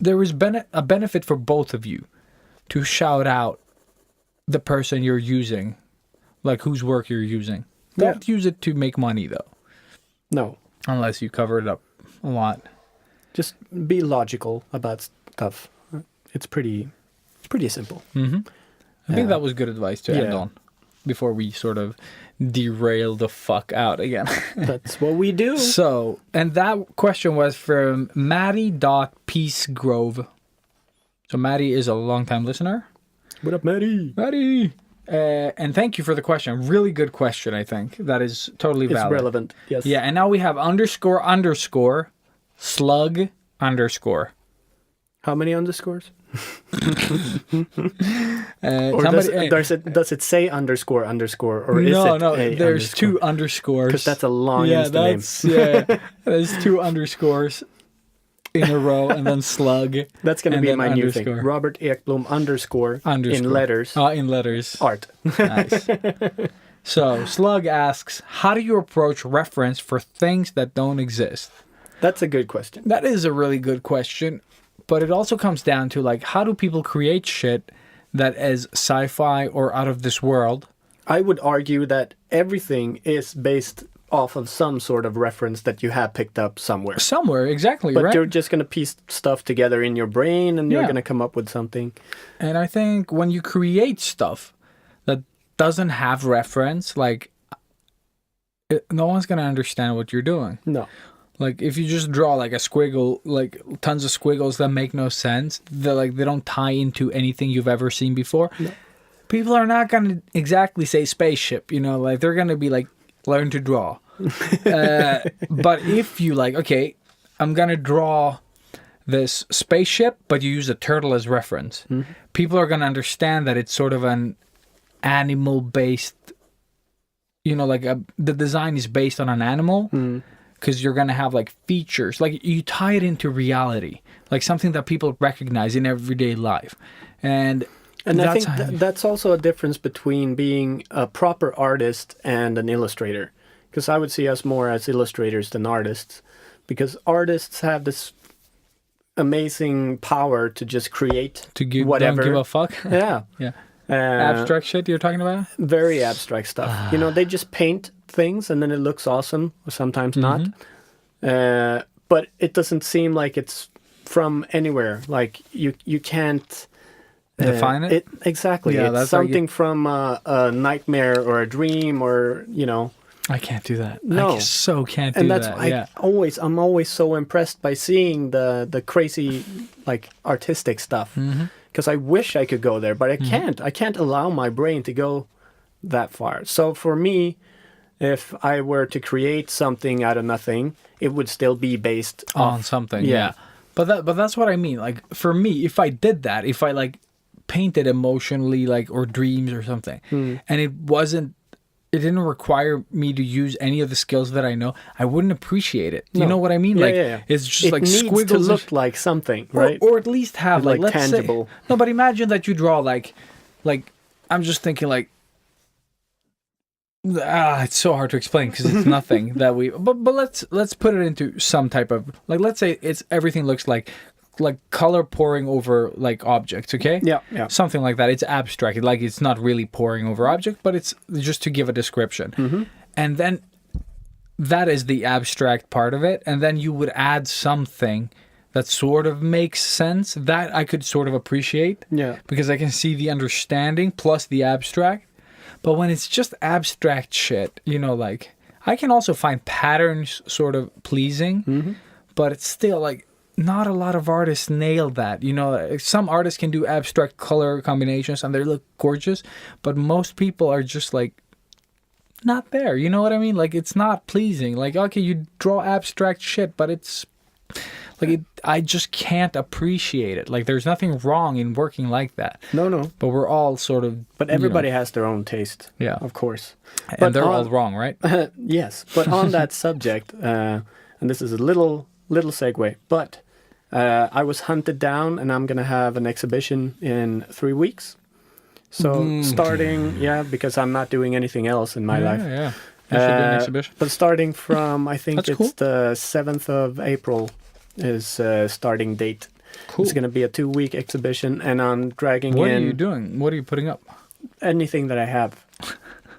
a benefit for both of you to shout out the person you're using, like, whose work you're using. Don't use it to make money, though. No. Unless you cover it up a lot. Just be logical about stuff. It's pretty simple. Mm-hmm. I think that was good advice to end on before we sort of derail the fuck out again. That's what we do. So, and that question was from Maddie.peacegrove. So Maddie is a longtime listener. What up, Maddie? Maddie! And thank you for the question. Really good question, I think. That is totally valid. It's relevant, yes. Yeah, and now we have __slug_. How many underscores? Or Somebody, does it say underscore, or is it no, a there's underscore? 2 underscores. Because that's a long yeah, Insta name. there's 2 underscores in a row, and then slug. That's going to and be then my new underscore. thing. Robert Ekblom underscore Underscore. in letters. In letters. Art. Nice. So, Slug asks, how do you approach reference for things that don't exist? That's a good question. That is a really good question, but it also comes down to, like, how do people create shit that is sci-fi or out of this world? I would argue that everything is based off of some sort of reference that you have picked up somewhere. Somewhere, exactly, But right? you're just going to piece stuff together in your brain and you're Yeah. going to come up with something. And I think when you create stuff that doesn't have reference, like, no one's going to understand what you're doing. No. Like, if you just draw, like, a squiggle, like, tons of squiggles that make no sense, they don't tie into anything you've ever seen before, No. people are not going to exactly say spaceship, like, they're going to be like, learn to draw. But if you, like, okay, I'm going to draw this spaceship, but you use a turtle as reference, people are going to understand that it's sort of an animal-based, like, the design is based on an animal, because you're going to have, like, features. Like, you tie it into reality, like something that people recognize in everyday life. And I think how- that's also a difference between being a proper artist and an illustrator. Because I would see us more as illustrators than artists. Because artists have this amazing power to just create to give, whatever. don't give a fuck. Yeah. Yeah. Uh, Abstract shit you're talking about? Very abstract stuff. They just paint things and then it looks awesome, or sometimes not. But it doesn't seem like it's from anywhere. Like you can't Define it? exactly. Yeah, It's that's like something from a nightmare or a dream, or I can't do that. No. I so can't do and that's that. why Yeah. I'm always so impressed by seeing the crazy, like, artistic stuff. Because I wish I could go there, but I can't. I can't allow my brain to go that far. So for me, if I were to create something out of nothing, it would still be based On off something, Yeah. yeah. But that's what I mean. Like, for me, if I did that, if I, like, painted emotionally, like, or dreams or something, and it didn't require me to use any of the skills that I know, I wouldn't appreciate it. You No. know what I mean? Yeah, Like, yeah. it's just It like needs squiggles to and look like something, right? or at least have, like, let's tangible. say, no, but imagine that you draw, like I'm just thinking, like, it's so hard to explain because it's nothing that we, but let's put it into some type of, like, let's say everything looks like color pouring over, like, objects, okay? Yeah, yeah. Something like that. It's abstract. Like, it's not really pouring over object, but it's just to give a description. And then that is the abstract part of it. And then you would add something that sort of makes sense that I could sort of appreciate. Yeah. Because I can see the understanding plus the abstract. But when it's just abstract shit, like, I can also find patterns sort of pleasing, but it's still, like, not a lot of artists nail that. Some artists can do abstract color combinations and they look gorgeous, but most people are just, like, not there. You know what I mean? Like, it's not pleasing. Like, okay, you draw abstract shit, but it's like, I just can't appreciate it. Like, there's nothing wrong in working like that. No. But we're all sort of, But everybody has their own taste. Yeah. Of course. and But they're all wrong, right? Yes. But on that subject, and this is a little segue, but I was hunted down and I'm going to have an exhibition in 3 weeks. So starting, because I'm not doing anything else in my life. Yeah. You should do an exhibition. But starting from, I think That's it's cool. the 7th of April is starting date. Cool. It's going to be a 2-week exhibition, and I'm dragging What in are you doing? What are you putting up? anything that I have.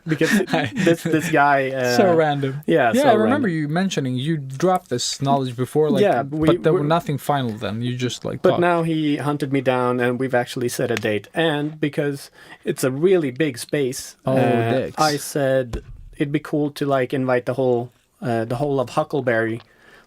Because this guy... So random. Yeah, Yeah, so I remember random. you mentioning you dropped this knowledge before, like, Yeah, but there were we're- nothing final then. You just, like, But talked. now he hunted me down, and we've actually set a date. And because it's a really big space, dicks. I said it'd be cool to, like, invite the whole of Huckleberry,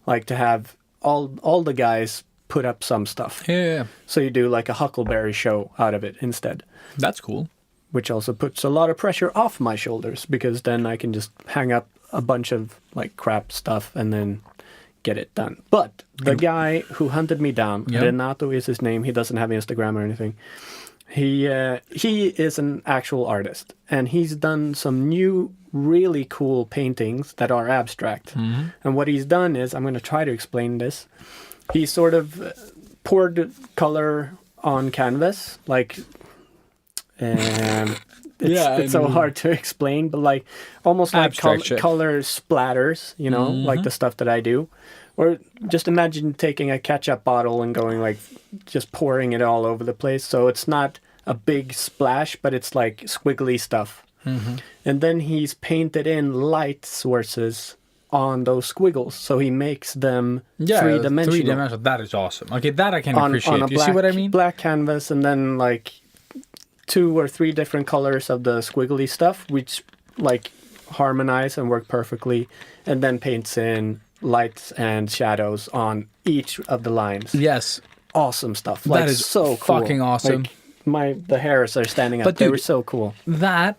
like, to have all the guys put up some stuff. Yeah. So you do, like, a Huckleberry show out of it instead, That's cool. which also puts a lot of pressure off my shoulders, because then I can just hang up a bunch of, like, crap stuff and then get it done. But the guy who hunted me down, Yep. Renato is his name. He doesn't have Instagram or anything. He is an actual artist, and he's done some new, really cool paintings that are abstract. And what he's done is, I'm going to try to explain this. He sort of poured color on canvas, like it's so hard to explain, but like almost like Abstract shit. color splatters, you know, like the stuff that I do. Or just imagine taking a ketchup bottle and going like just pouring it all over the place. So it's not a big splash, but it's like squiggly stuff. And then he's painted in light sources on those squiggles, so he makes them three-dimensional. Three-dimensional. That is awesome. Okay, that I can on appreciate. a You see what I mean? Black canvas, and then like 2 or 3 different colors of the squiggly stuff, which like harmonize and work perfectly, and then paints in lights and shadows on each of the lines. Yes. Awesome stuff. That Like is so cool. fucking awesome. Like, the hairs are standing up. But They dude, were so cool. That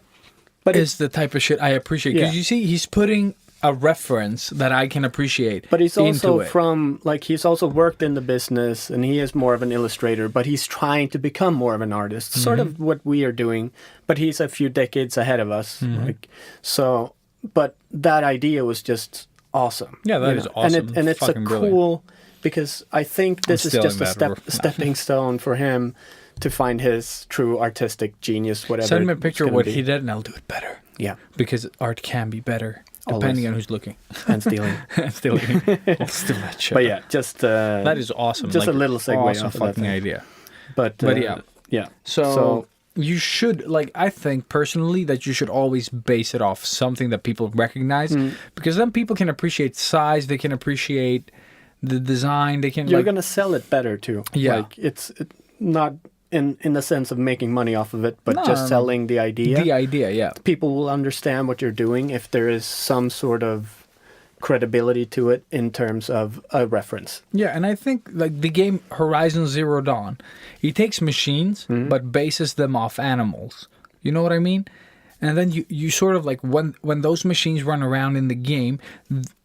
But is the type of shit I appreciate. Because Yeah. you see, he's putting a reference that I can appreciate. But he's also into it. from, like, he's also worked in the business, and he is more of an illustrator, but he's trying to become more of an artist. Sort Mm-hmm. of what we are doing, but he's a few decades ahead of us. Mm-hmm. Like, so, but that idea was just awesome. Yeah, that you is know? awesome. And it's a Fucking brilliant. cool, because I think this is stealing just a that. stepping stone for him to find his true artistic genius, whatever. Send me a it's picture of gonna what be. he did, and I'll do it better. Yeah, Because art can be better, depending Always. on who's looking. and stealing. Still, I'll steal that shit. But yeah, just that is awesome. just a little segue Awesome off of that fucking thing. idea. But yeah. yeah. So you should, like, I think personally that you should always base it off something that people recognize, because then people can appreciate size, they can appreciate the design, they can You're like, gonna sell it better too. Yeah. Like it's not in the sense of making money off of it, but No, just no. selling the idea. the idea, yeah. People will understand what you're doing if there is some sort of credibility to it in terms of a reference. Yeah, and I think like the game Horizon Zero Dawn, he takes machines but bases them off animals. You know what I mean? And then you sort of like when those machines run around in the game,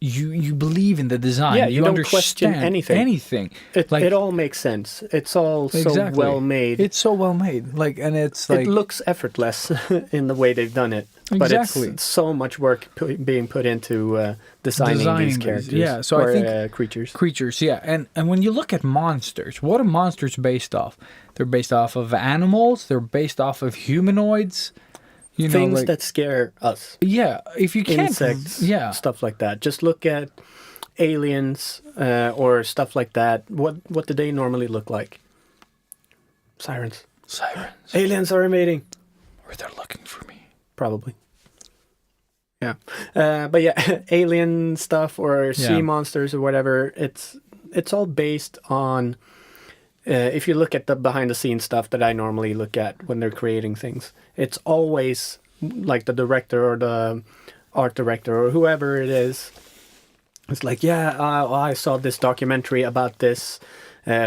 you believe in the design. Yeah, you don't understand question anything. Anything. It all makes sense. It's all so well made. It's so well made. Like, and it's like it looks effortless in the way they've done it. But Exactly. it's so much work being put into designing Designing these these, characters. yeah, so I or, think- creatures. creatures, yeah. And when you look at monsters, what are monsters based off? They're based off of animals. They're based off of humanoids. You know, Things like, that scare us. yeah. If you can't, Insects, yeah. stuff like that. Just look at aliens or stuff like that. What do they normally look like? Sirens. Sirens, Aliens are invading. or they're looking for me. Probably. Yeah. But yeah, alien stuff or sea Yeah. monsters or whatever. It's all based on. If you look at the behind the scenes stuff that I normally look at when they're creating things, it's always like the director or the art director or whoever it is. It's like, yeah, I saw this documentary about this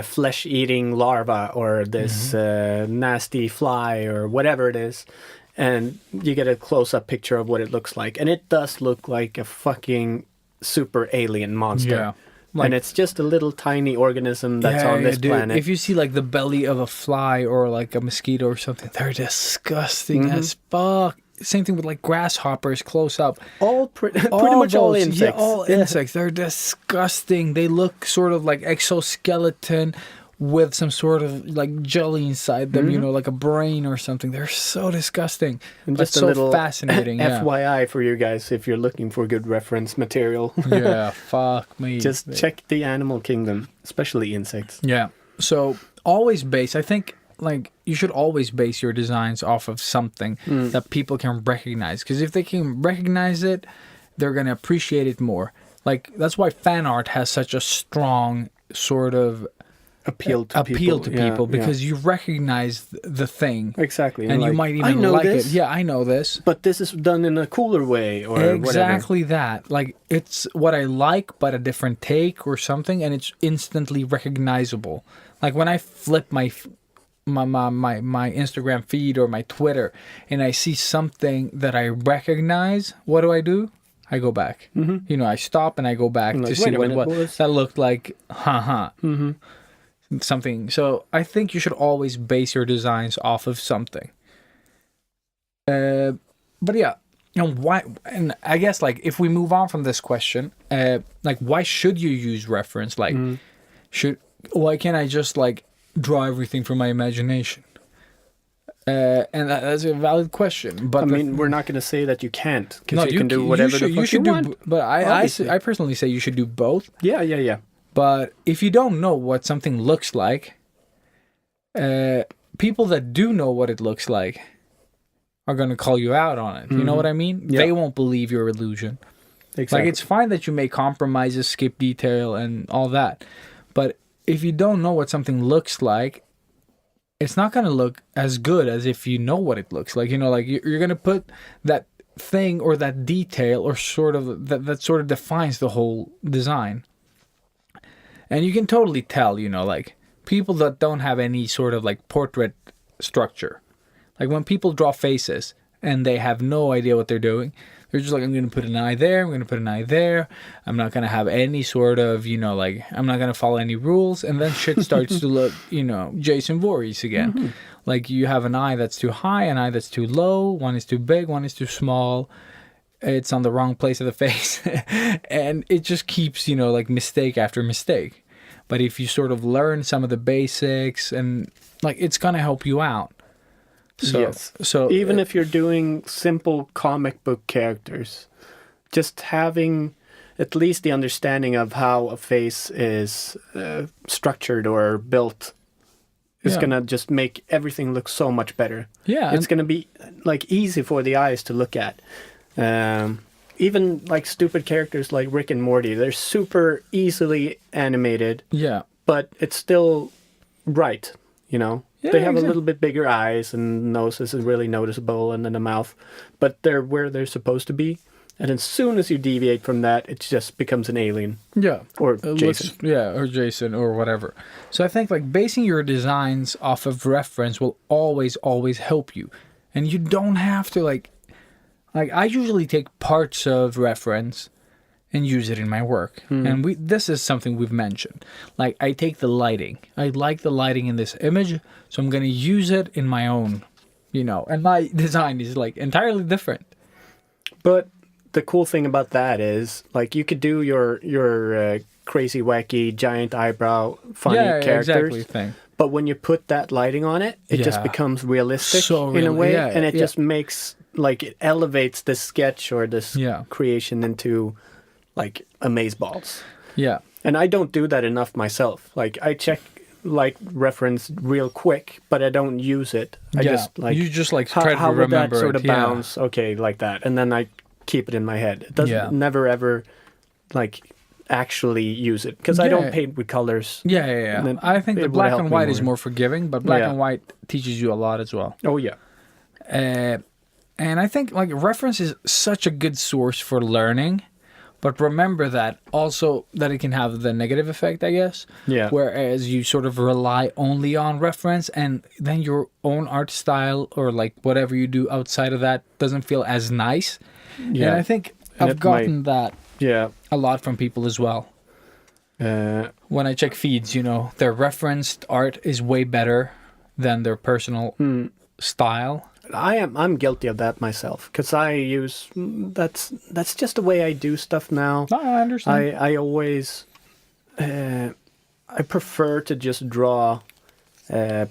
flesh-eating larva or this nasty fly or whatever it is. And you get a close-up picture of what it looks like. And it does look like a fucking super alien monster. Yeah. Like- and it's just a little tiny organism that's on this dude. planet. If you see like the belly of a fly or like a mosquito or something, they're disgusting as fuck. Same thing with like grasshoppers close up. all pretty much all those- insects. Yeah, all insects. They're disgusting. They look sort of like exoskeleton with some sort of like jelly inside them, you know, like a brain or something. They're so disgusting. And But just a so little fascinating. Yeah. FYI for you guys if you're looking for good reference material. Yeah, fuck me. Just check the animal kingdom, especially insects. Yeah. So always base. I think like you should always base your designs off of something that people can recognize. Because if they can recognize it, they're gonna appreciate it more. Like that's why fan art has such a strong sort of Appeal to people Yeah, because you recognize the thing. exactly. And you like, might I even know like this, it. Yeah, I know this. but this is done in a cooler way or whatever. Exactly that. Like it's what I like, but a different take or something, and it's instantly recognizable. Like when I flip my Instagram feed or my Twitter, and I see something that I recognize, what do? I go back. You know, I stop and I go back Like, to wait see a minute, what what was- that looked like. Something. So I think you should always base your designs off of something. But yeah, you know why? And I guess like if we move on from this question, like why should you use reference? Like, why can't I just like draw everything from my imagination? And that's a valid question. But I mean, we're not going to say that you can't, because you can do c- whatever the fuck you do. want. But obviously. I personally say you should do both. Yeah. But if you don't know what something looks like, people that do know what it looks like are going to call you out on it. You know what I mean? Yeah. They won't believe your illusion. Exactly. Like, it's fine that you make compromises, skip detail, and all that. But if you don't know what something looks like, it's not going to look as good as if you know what it looks like. You know, like you're going to put that thing or that detail or sort of that sort of defines the whole design. And you can totally tell, you know, like people that don't have any sort of like portrait structure. Like when people draw faces and they have no idea what they're doing, they're just like, I'm going to put an eye there, I'm going to put an eye there. I'm not going to have any sort of, you know, like, I'm not going to follow any rules. And then shit starts to look, you know, Jason Voorhees again. Like you have an eye that's too high, an eye that's too low, one is too big, one is too small. It's on the wrong place of the face. And it just keeps, you know, like mistake after mistake. But if you sort of learn some of the basics and like, it's going to help you out. So, yes. So even if you're doing simple comic book characters, just having at least the understanding of how a face is structured or built is gonna just make everything look so much better. Yeah, it's gonna be like easy for the eyes to look at. Even like stupid characters like Rick and Morty, they're super easily animated. Yeah. But it's still right, you know. Yeah, they have exactly. a little bit bigger eyes, and noses is really noticeable, and then the mouth. But they're where they're supposed to be. And as soon as you deviate from that, it just becomes an alien. Yeah. Or It Jason. or Jason or whatever. So I think like basing your designs off of reference will always help you. And you don't have to like I usually take parts of reference and use it in my work. And this is something we've mentioned. Like I take the lighting. I like the lighting in this image, so I'm going to use it in my own, you know. And my design is like entirely different. But the cool thing about that is, like, you could do your crazy, wacky, giant eyebrow, funny characters. Exactly thing. But when you put that lighting on it, it just Yeah. becomes realistic So in a real- way. yeah, and it yeah. just makes, like, it elevates this sketch or this Yeah. creation into, like, amazeballs. Yeah. And I don't do that enough myself. Like, I check, like, reference real quick, but I don't use it. I Yeah. just, like... You just, like, how, try to how would that remember sort it, of yeah. bounce? Okay, like that. And then I keep it in my head. It doesn't... Yeah. Never, ever, like, actually use it. Because I Yeah. don't paint with colors. Yeah. And then I think it the would black help and me white is more. more forgiving, but black Yeah. and white teaches you a lot as well. Oh, yeah. And I think like reference is such a good source for learning, but remember that also that it can have the negative effect, I guess. Yeah. Whereas you sort of rely only on reference, and then your own art style or like whatever you do outside of that doesn't feel as nice. Yeah. And I think And I've it gotten that Yeah. a lot from people as well. When I check feeds, you know, their referenced art is way better than their personal style. I'm guilty of that myself. Because I use... That's just the way I do stuff now. No, I understand. I always... I prefer to just draw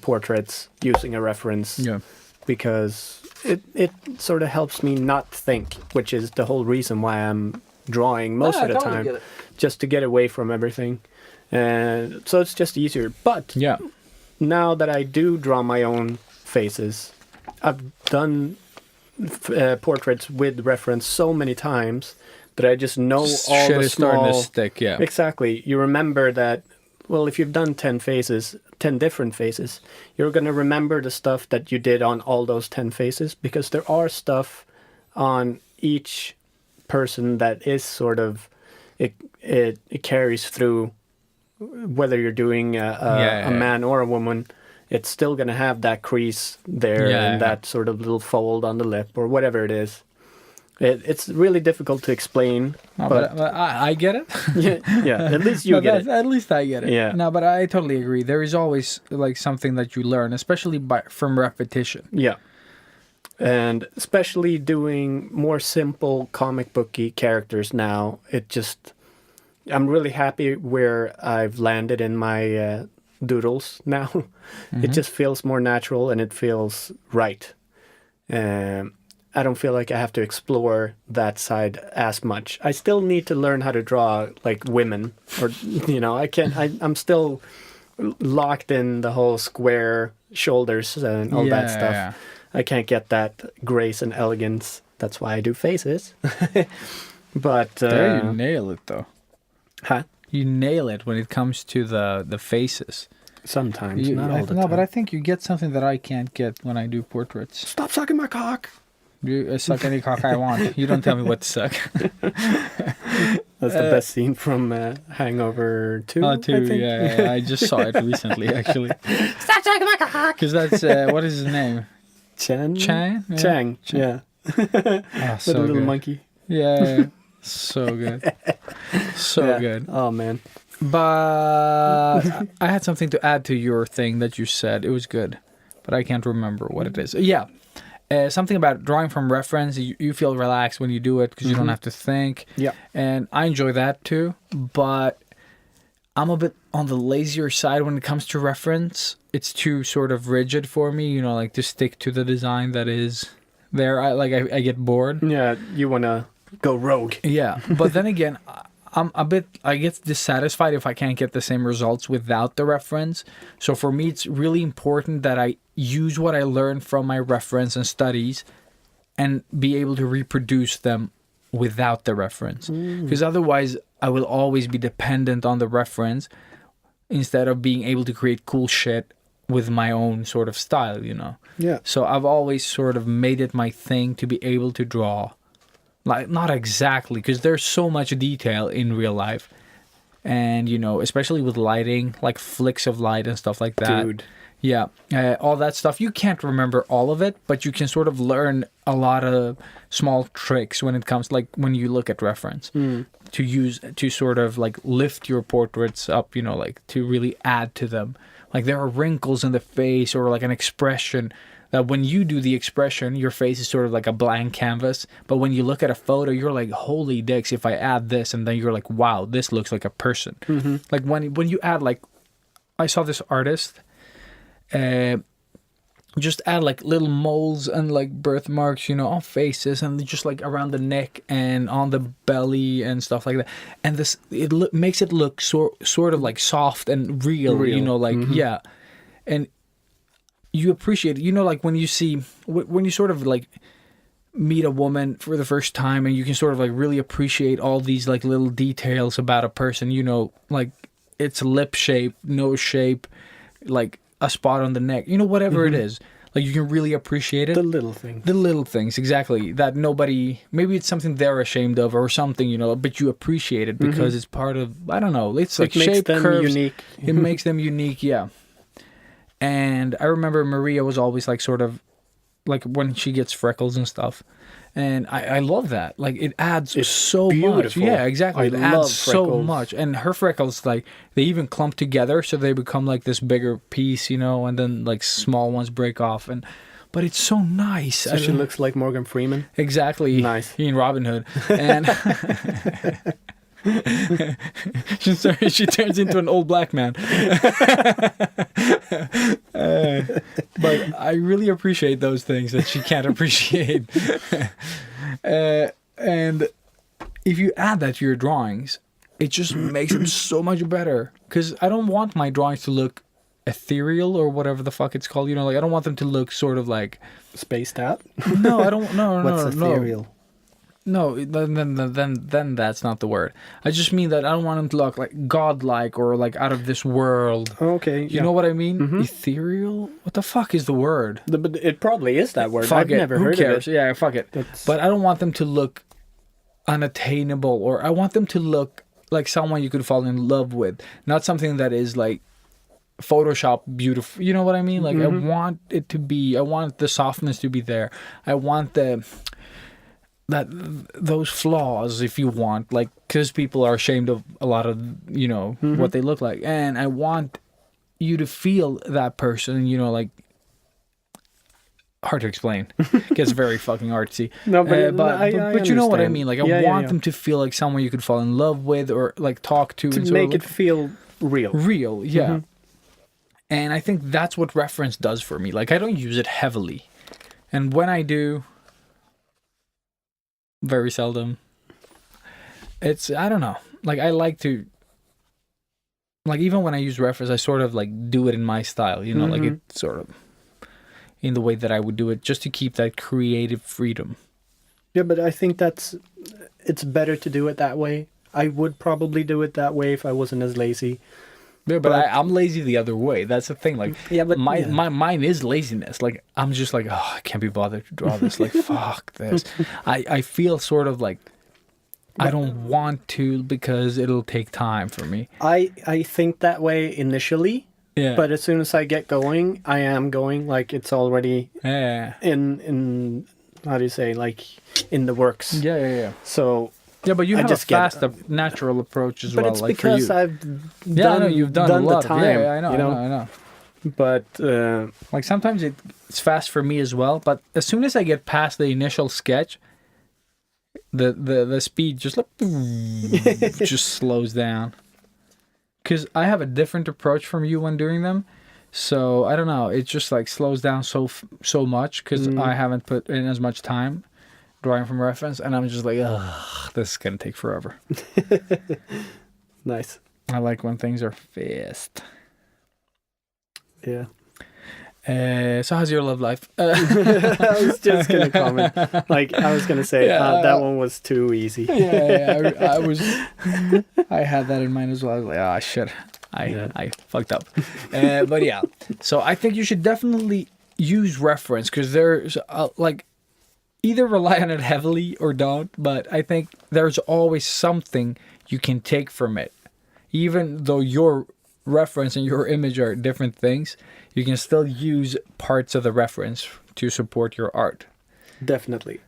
portraits using a reference. Yeah. Because it sort of helps me not think, which is the whole reason why I'm drawing most Yeah, of the I totally time. get it. Just to get away from everything. And so it's just easier. But Yeah. now that I do draw my own faces, I've done portraits with reference so many times that I just know all Shit the is starting to small... stick, yeah. Exactly. You remember that, well, if you've done 10 faces, 10 different faces, you're going to remember the stuff that you did on all those 10 faces, because there are stuff on each person that is sort of, it carries through, whether you're doing a man or a woman, it's still going to have that crease there and that sort of little fold on the lip or whatever it is. It's really difficult to explain, No, but but I get it. yeah, at least you No, get it. At least I get it. Yeah. No, but I totally agree. There is always like something that you learn, especially from repetition. Yeah. And especially doing more simple comic booky characters now, I'm really happy where I've landed in my doodles now. It just feels more natural and it feels right. I don't feel like I have to explore that side as much. I still need to learn how to draw like women, or I'm still locked in the whole square shoulders and all that stuff. Yeah. I can't get that grace and elegance. That's why I do faces. But There you nail it though. huh? You nail it when it comes to the faces. Sometimes, not all the time. No, but I think you get something that I can't get when I do portraits. Stop sucking my cock. You suck any cock I want. You don't tell me what to suck. That's the best scene from Hangover 2. Oh, I too. think. Yeah, I just saw it recently, actually. Stop sucking my cock. Because that's what is his name? Chang. Chang. Yeah. Chang. Yeah. Oh, so With a little good. monkey. Yeah, so good, so Yeah. good. Oh man. But I had something to add to your thing that you said. It was good, but I can't remember what it is. Yeah, something about drawing from reference. You feel relaxed when you do it because you don't have to think. Yeah. And I enjoy that too. But I'm a bit on the lazier side when it comes to reference. It's too sort of rigid for me. You know, like to stick to the design that is there. I get bored. Yeah. You wanna go rogue. Yeah, but then again, I get dissatisfied if I can't get the same results without the reference. So for me, it's really important that I use what I learned from my reference and studies and be able to reproduce them without the reference. Because otherwise, I will always be dependent on the reference instead of being able to create cool shit with my own sort of style, you know? Yeah. So I've always sort of made it my thing to be able to draw. Like, not exactly, because there's so much detail in real life. And, you know, especially with lighting, like flicks of light and stuff like that. Dude. Yeah, all that stuff. You can't remember all of it, but you can sort of learn a lot of small tricks when it comes, like, when you look at reference. To use, to sort of, like, lift your portraits up, you know, like, to really add to them. Like, there are wrinkles in the face or, like, an expression that when you do the expression, your face is sort of like a blank canvas. But when you look at a photo, you're like, holy dicks, if I add this, and then you're like, wow, this looks like a person. Like when you add, like, I saw this artist just add like little moles and like birthmarks, you know, on faces and just like around the neck and on the belly and stuff like that. And this, makes it look sort of like soft and real. You know, like, yeah. And you appreciate it, you know, like when you see, when you sort of like meet a woman for the first time and you can sort of like really appreciate all these like little details about a person, you know, like its lip shape, nose shape, like a spot on the neck, you know, whatever it is, like you can really appreciate it. The little things. The little things, exactly, that nobody, maybe it's something they're ashamed of or something, you know, but you appreciate it because it's part of, I don't know, it's like shape, curves, unique. it makes them unique, yeah. And I remember Maria was always like sort of like when she gets freckles and stuff. And I love that. Like it adds so much. beautiful. Yeah, exactly. It love adds so freckles. much. And her freckles, like they even clump together so they become like this bigger piece, you know, and then like small ones break off. But it's so nice. So she looks like Morgan Freeman. Exactly. Nice. In Robin Hood. And she turns into an old black man. But I really appreciate those things that she can't appreciate. And if you add that to your drawings, it just makes them so much better. Because I don't want my drawings to look ethereal or whatever the fuck it's called. You know, like I don't want them to look sort of like Spaced out. no, I don't. No, What's no, ethereal? no. Then that's not the word. I just mean that I don't want them to look like godlike or like out of this world. Okay. You know what I mean? Ethereal? What the fuck is the word? But it probably is that word. Fuck I've it. never Who heard cares? of it. Yeah, fuck it. But I don't want them to look unattainable, or I want them to look like someone you could fall in love with, not something that is like Photoshop beautiful. You know what I mean? Like I want it to be. I want the softness to be there. I want the those flaws, if you want, like, because people are ashamed of a lot of, you know, what they look like, and I want you to feel that person, you know, like, hard to explain. Gets very fucking artsy. No, but but you know what I understand. mean. Like, I Yeah, want them to feel like someone you could fall in love with or like talk to, and to sort of make it like, feel real. real. Yeah. And I think that's what reference does for me. Like, I don't use it heavily, and when I do, very seldom. It's, I don't know. Like, I like to, like, even when I use reference, I sort of like do it in my style, you know, like it's sort of in the way that I would do it, just to keep that creative freedom. Yeah, but I think it's better to do it that way. I would probably do it that way if I wasn't as lazy. Yeah, but I'm lazy the other way. That's the thing. Like, Yeah, but my mine is laziness. Like, I'm just like, oh, I can't be bothered to draw this. Like, fuck this. I feel sort of like I don't want to because it'll take time for me. I think that way initially, Yeah. but as soon as I get going, I am going. Like, it's already Yeah. in how do you say, like, in the works. Yeah. So, Yeah, but you I have just a get- fast, natural approach as but well. it's like because for you. I've Yeah, I know you've done a lot. the time. Yeah, I know, you know? I know. But Like, sometimes it's fast for me as well, but as soon as I get past the initial sketch, the speed just like just slows down. Because I have a different approach from you when doing them, so I don't know. It just like slows down so much because I haven't put in as much time drawing from reference, and I'm just like, ugh, this is gonna take forever. nice. I like when things are fast. Yeah. So how's your love life? I was just gonna comment. Like, I was gonna say that one was too easy. I was. I had that in mind as well. I was like, oh shit, I fucked up. But yeah, so I think you should definitely use reference because there's like either rely on it heavily or don't. But I think there's always something you can take from it, even though your reference and your image are different things. You can still use parts of the reference to support your art. Definitely.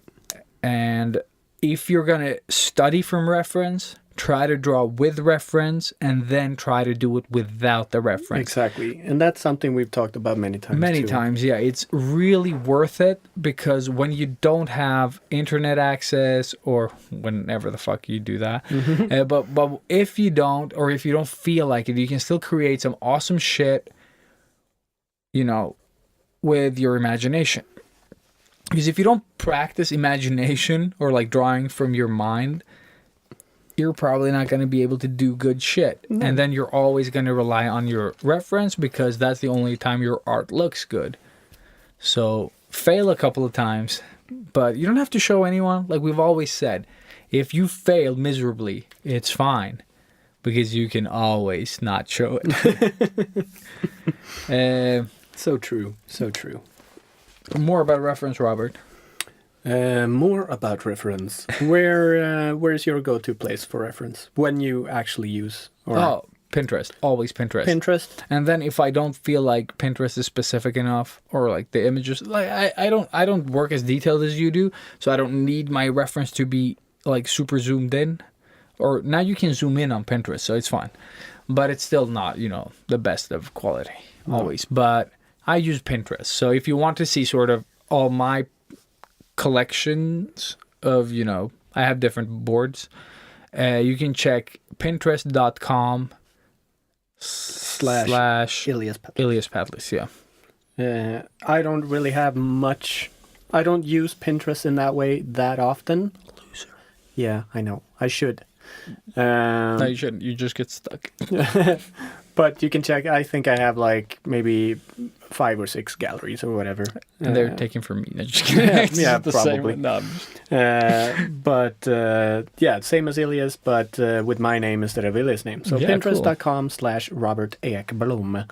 And if you're going to study from reference, try to draw with reference and then try to do it without the reference. Exactly. And that's something we've talked about many times. Many too. times, yeah. It's really worth it because when you don't have internet access or whenever the fuck you do that, but if you don't, or if you don't feel like it, you can still create some awesome shit, you know, with your imagination. Because if you don't practice imagination or like drawing from your mind, you're probably not going to be able to do good shit. No. And then you're always going to rely on your reference because that's the only time your art looks good. So fail a couple of times, but you don't have to show anyone. Like we've always said, if you fail miserably, it's fine because you can always not show it. So true. So true. More about reference, Robert. More about reference. Where's your go-to place for reference when you actually use? Pinterest. Always Pinterest. Pinterest. And then if I don't feel like Pinterest is specific enough, or like the images, like I don't work as detailed as you do, so I don't need my reference to be like super zoomed in. Or now you can zoom in on Pinterest, so it's fine, but it's still not, you know, the best of quality always. But I use Pinterest, so if you want to see sort of all my collections of, you know, I have different boards. You can check pinterest.com slash Ilias Patlis. Patlis, yeah. I don't really have much. I don't use Pinterest in that way that often. Loser. Yeah, I know. I should. No, you shouldn't. You just get stuck. But you can check. I think I have like maybe 5 or 6 galleries or whatever. And they're taken from me. No, just kidding. Yeah, the probably. Same. No, Yeah, same as Ilias, but with my name instead of Ilias' name. So Yeah, pinterest.com/Robert Ekblom.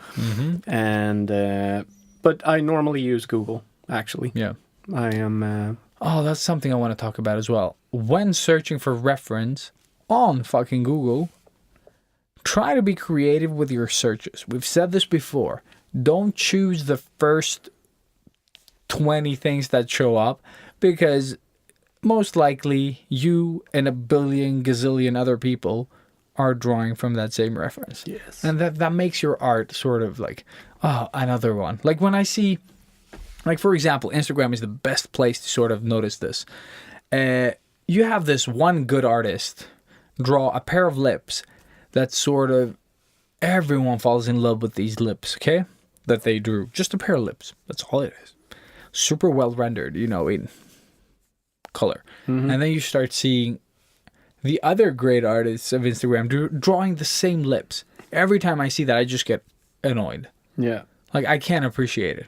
And but I normally use Google, actually. yeah. I am... Oh, that's something I want to talk about as well. When searching for reference on fucking Google, try to be creative with your searches. We've said this before. Don't choose the first 20 things that show up because most likely you and a billion gazillion other people are drawing from that same reference. Yes. And that makes your art sort of like, oh, another one. Like when I see, like for example, Instagram is the best place to sort of notice this. You have this one good artist draw a pair of lips that sort of, everyone falls in love with these lips, okay? That they drew. Just a pair of lips. That's all it is. Super well rendered, you know, in color. And then you start seeing the other great artists of Instagram drawing the same lips. Every time I see that, I just get annoyed. Yeah. Like, I can't appreciate it.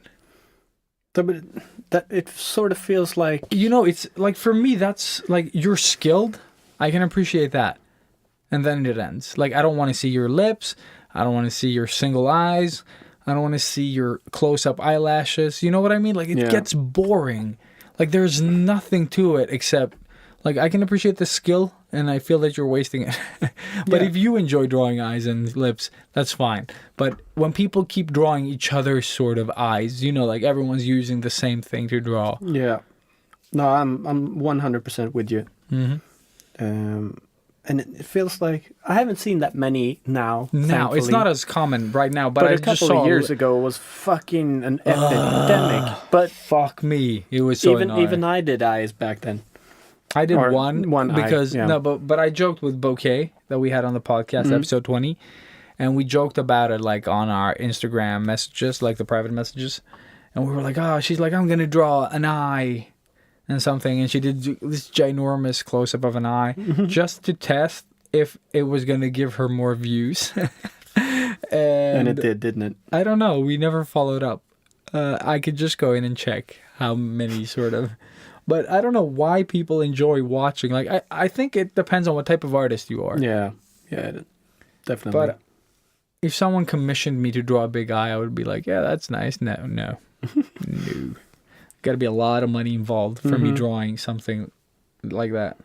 But that it sort of feels like You know, it's like, for me, that's like, you're skilled. I can appreciate that. And then it ends. Like, I don't want to see your lips. I don't want to see your single eyes. I don't want to see your close-up eyelashes. You know what I mean? Like, it gets boring. Like, there's nothing to it except, like, I can appreciate the skill, and I feel that you're wasting it. But if you enjoy drawing eyes and lips, that's fine. But when people keep drawing each other's sort of eyes, you know, like, everyone's using the same thing to draw. Yeah. No, I'm 100% with you. And it feels like I haven't seen that many now. Now, it's thankfully. not as common right now, but But I a just couple saw of years ago was fucking an epidemic. But Fuck me. It was so annoying. even I did eyes back then. I did Or one eye, because yeah. no, but I joked with Bouquet that we had on the podcast episode 20, and we joked about it like on our Instagram messages, like the private messages, and we were like, oh, she's like, I'm gonna draw an eye and something, and she did this ginormous close up of an eye just to test if it was gonna give her more views. And it did, didn't it? I don't know. We never followed up. I could just go in and check how many sort of. But I don't know why people enjoy watching. Like, I think it depends on what type of artist you are. Yeah, definitely. But if someone commissioned me to draw a big eye, I would be like, yeah, that's nice. No. No. Got to be a lot of money involved for me drawing something like that.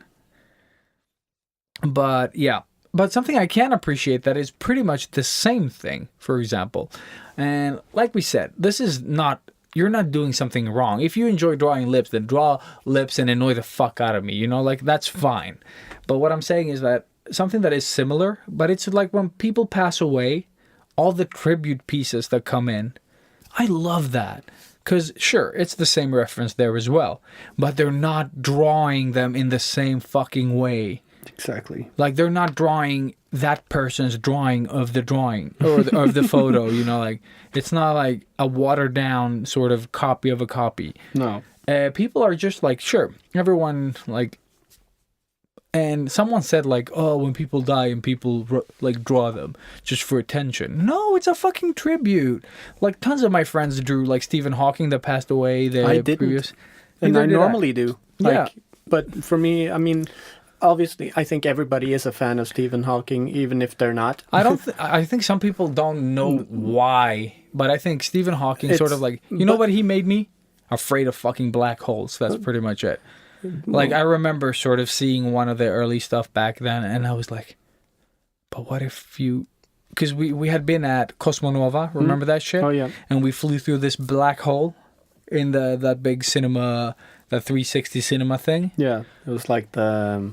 But yeah. But something I can appreciate that is pretty much the same thing, for example. And like we said, this is not, you're not doing something wrong. If you enjoy drawing lips, then draw lips and annoy the fuck out of me, you know, like that's fine. But what I'm saying is that something that is similar, but it's like when people pass away, all the tribute pieces that come in, I love that. Because sure, it's the same reference there as well, but they're not drawing them in the same fucking way. exactly. Like, they're not drawing that person's drawing of the drawing or of the photo, you know, like, it's not like a watered down sort of copy of a copy. No. People are just like, sure, everyone, like, and someone said, like, oh, when people die and people, like, draw them just for attention. No, it's a fucking tribute. Like, tons of my friends drew, like, Stephen Hawking that passed away. I didn't. And I normally do. Like, Yeah. But for me, I mean, obviously, I think everybody is a fan of Stephen Hawking, even if they're not. I think some people don't know why, but I think Stephen Hawking sort of like, you know what he made me? Afraid of fucking black holes. That's pretty much it. Like, I remember sort of seeing one of the early stuff back then, and I was like, but what if you... Because we had been at Cosmonova, remember that shit? Oh, yeah. And we flew through this black hole in that big cinema, the 360 cinema thing. Yeah, it was like the...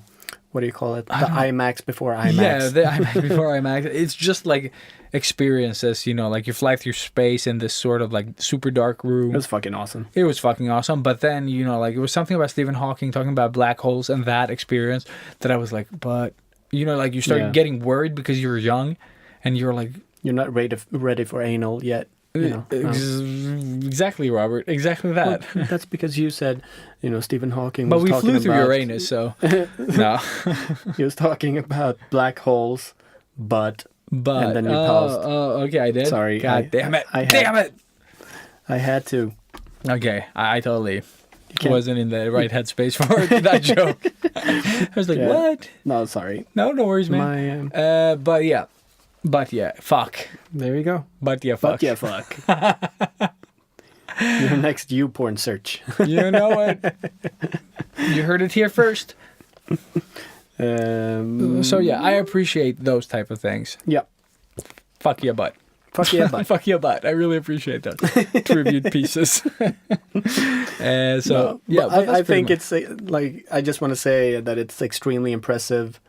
what do you call it? The IMAX before IMAX. Yeah, the IMAX before IMAX. It's just like experiences, you know, like you fly through space in this sort of like super dark room. It was fucking awesome. It was fucking awesome. But then, you know, like it was something about Stephen Hawking talking about black holes and that experience that I was like, but, you know, like you start getting worried because you're young and you're like... You're not ready for anal yet. You know, Exactly, Robert. Exactly that. Well, that's because you said, you know, Stephen Hawking But was we flew through about, Uranus, so... no. He was talking about black holes, but and then you paused. Oh, okay, I did. Sorry. God damn it. I had to. Okay, I totally wasn't in the right headspace for that joke. I was like, what? No, sorry. No worries, man. But yeah, fuck. There you go. But yeah, fuck. But yeah, fuck. Your next YouPorn search. You know what? You heard it here first. So So yeah, I appreciate those type of things. yeah. Fuck yeah, butt. Fuck yeah, but Fuck your butt. I really appreciate that. Tribute pieces. So, yeah. But I think it's like, I just want to say that it's extremely impressive,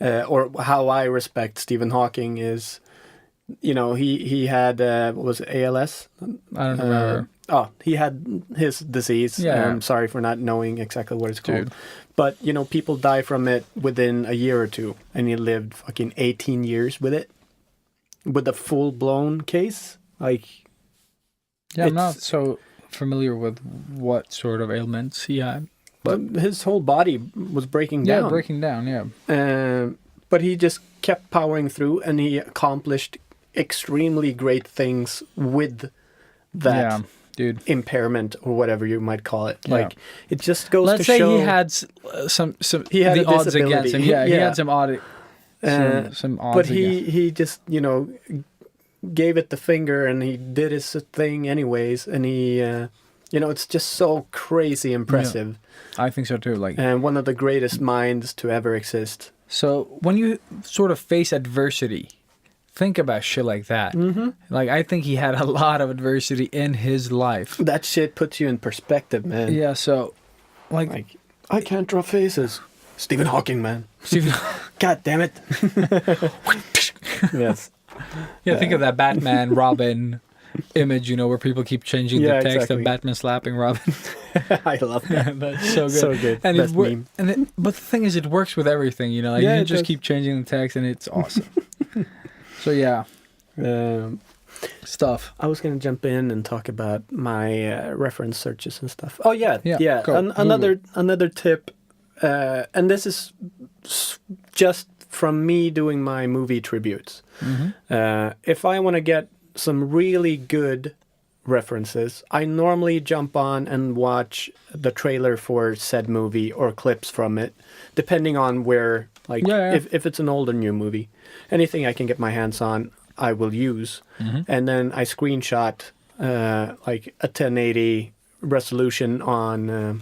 or how I respect Stephen Hawking is, you know, he had, what was it, ALS? I don't remember. He had his disease. Yeah. I'm sorry for not knowing exactly what it's called. Dude. But, you know, people die from it within a year or two, and he lived fucking 18 years with it. With a full-blown case. Like, Yeah, I'm not it's- so familiar with what sort of ailments he had. But his whole body was breaking down. yeah, breaking down, yeah. But he just kept powering through, and he accomplished extremely great things with that Yeah, dude. impairment, or whatever you might call it. Yeah. Like, it just goes Let's to say show. he had some He had the a odds disability. against him. Yeah, he Yeah. had some odd some odds but against. he just, you know, gave it the finger, and he did his thing anyways, and he, you know, it's just so crazy impressive, I think so too. Like, and one of the greatest minds to ever exist. so when you sort of face adversity, think about shit like that. Mm-hmm. Like, I think he had a lot of adversity in his life. That shit puts you in perspective, man. Yeah, so like I can't draw faces. Stephen Hawking, man. Stephen, God damn it. Yes. yeah, think of that Batman Robin image, you know, where people keep changing Yeah, the text exactly. of Batman slapping Robin. I love that. That's so good. So good. And Best it wor- meme. and it, but the thing is, it works with everything, you know. Like, Yeah, you it can just does. keep changing the text, and it's awesome. So yeah, stuff. I was going to jump in and talk about my reference searches and stuff. Oh, yeah. Yeah, Yeah. go. Another tip, and this is just from me doing my movie tributes. If I want to get some really good references, I normally jump on and watch the trailer for said movie or clips from it, depending on where, like, Yeah. if it's an old or new movie. Anything I can get my hands on, I will use. And then I screenshot like a 1080 resolution on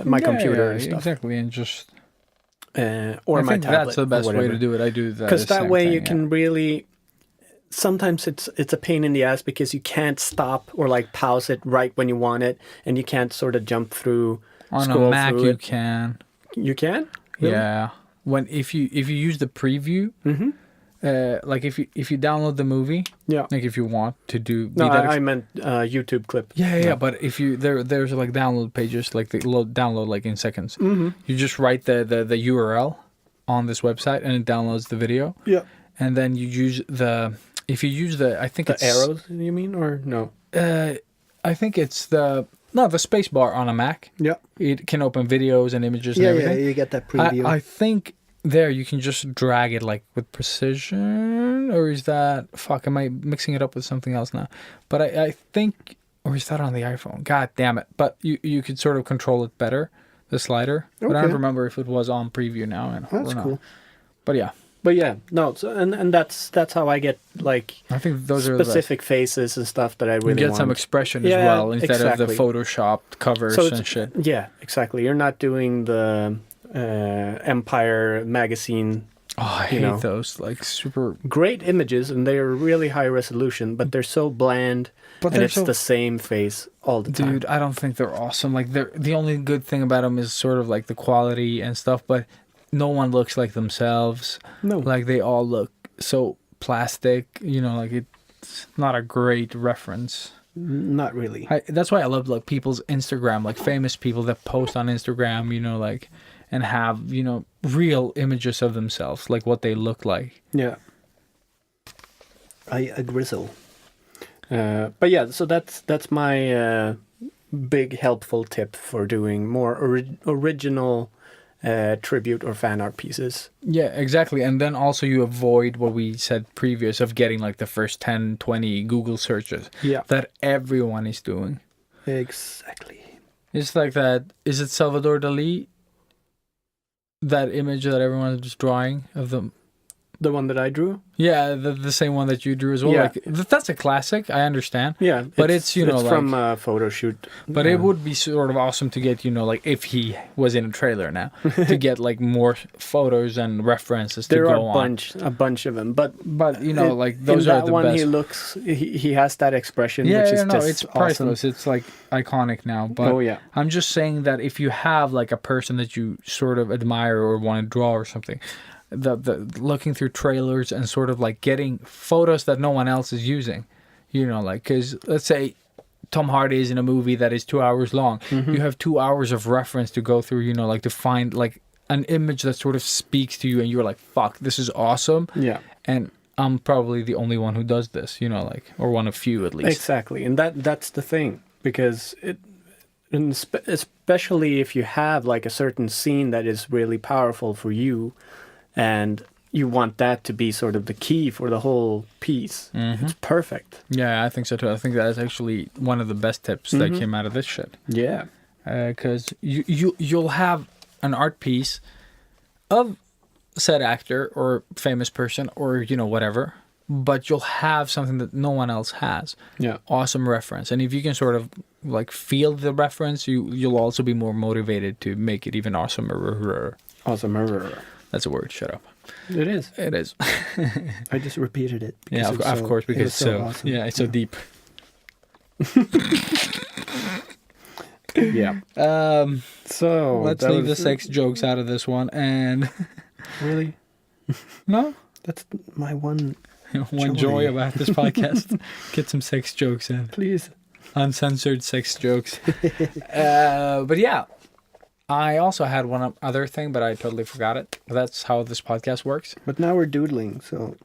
my computer and stuff. Exactly, and just Or I my think tablet. that's the best or way whatever. to do it. I do that Because that same way thing, you yeah. can really. Sometimes it's a pain in the ass because you can't stop or like pause it right when you want it, and you can't sort of jump through. on a scroll Mac through you it. can. You can. Really? Yeah, when if you use the preview, like if you download the movie, Yeah. like if you want to do No, be that I meant YouTube clip. yeah, but if you there's like download pages, like they download like in seconds. You just write the URL on this website, and it downloads the video, Yeah. and then you use if you use I think The it's arrows, you mean, or no? I think it's the space bar on a Mac. Yeah. It can open videos and images Yeah, and yeah, everything. you get that preview. I think there you can just drag it like with precision, or is that am I mixing it up with something else now? But I think, or is that on the iPhone? God damn it! But you could sort of control it better, the slider. But I Okay. don't remember if it was on preview now. That's or not. cool. But yeah, But yeah, no. So, and that's how I get like I think those are the best. specific faces and stuff that I You really get want. some expression as Yeah, well instead of the exactly. photoshopped covers So and shit. Yeah, exactly. You're not doing the Empire magazine. Oh, I you hate know. those. Like super. Great images, and they are really high resolution, but they're so bland, But and they're it's so- the same face all the time. Dude, I don't think they're awesome. Like, the only good thing about them is sort of like the quality and stuff, but no one looks like themselves. No. Like, they all look so plastic, you know, like it's not a great reference. Not really. That's why I love like people's Instagram, like famous people that post on Instagram, you know, like, and have, you know, real images of themselves, like what they look like. Yeah. A grizzle. But yeah, so that's my big helpful tip for doing more original tribute or fan art pieces. Yeah, exactly. And then also you avoid what we said previous of getting like the first 10, 20 Google searches Yeah. that everyone is doing. Exactly. It's like that. Is it Salvador Dali? That image that everyone is just drawing of them. The one that I drew? Yeah, the same one that you drew as well. Yeah. Like that's a classic. I understand. Yeah. But it's you know, it's like, from a photo shoot. but it would be sort of awesome to get, you know, like if he was in a trailer now, to get like more photos and references to There go are on. a bunch of them, but You know, like those in are that the one best. he has that expression, Yeah, which is no, just it's awesome. priceless. It's like iconic now. But Oh, yeah. I'm just saying that if you have like a person that you sort of admire or want to draw or something, the looking through trailers and sort of like getting photos that no one else is using, you know, like because let's say Tom Hardy is in a movie that is 2 hours long, Mm-hmm. you have 2 hours of reference to go through, you know, like to find like an image that sort of speaks to you, and you're like, "Fuck, this is awesome." Yeah. And I'm probably the only one who does this, you know, like, or one of few at least. Exactly, and that's the thing, because especially if you have like a certain scene that is really powerful for you, and you want that to be sort of the key for the whole piece. Mm-hmm. It's perfect. Yeah, I think so too. I think that is actually one of the best tips that came out of this shit. Yeah. Because you'll have an art piece of said actor or famous person or, you know, whatever, but you'll have something that no one else has. Yeah. Awesome reference. And if you can sort of like feel the reference, you'll also be more motivated to make it even awesomer. Awesome. That's a word. Shut up. It is. It is. I just repeated it. Yeah, because of course, it because was so awesome. yeah, it's so deep. Yeah. So Let's leave the sex jokes out of this one. And Really? no, That's my one. one joy about this podcast: get some sex jokes in, Please. uncensored sex jokes. But yeah, I also had one other thing, but I totally forgot it. That's how this podcast works. But now we're doodling, so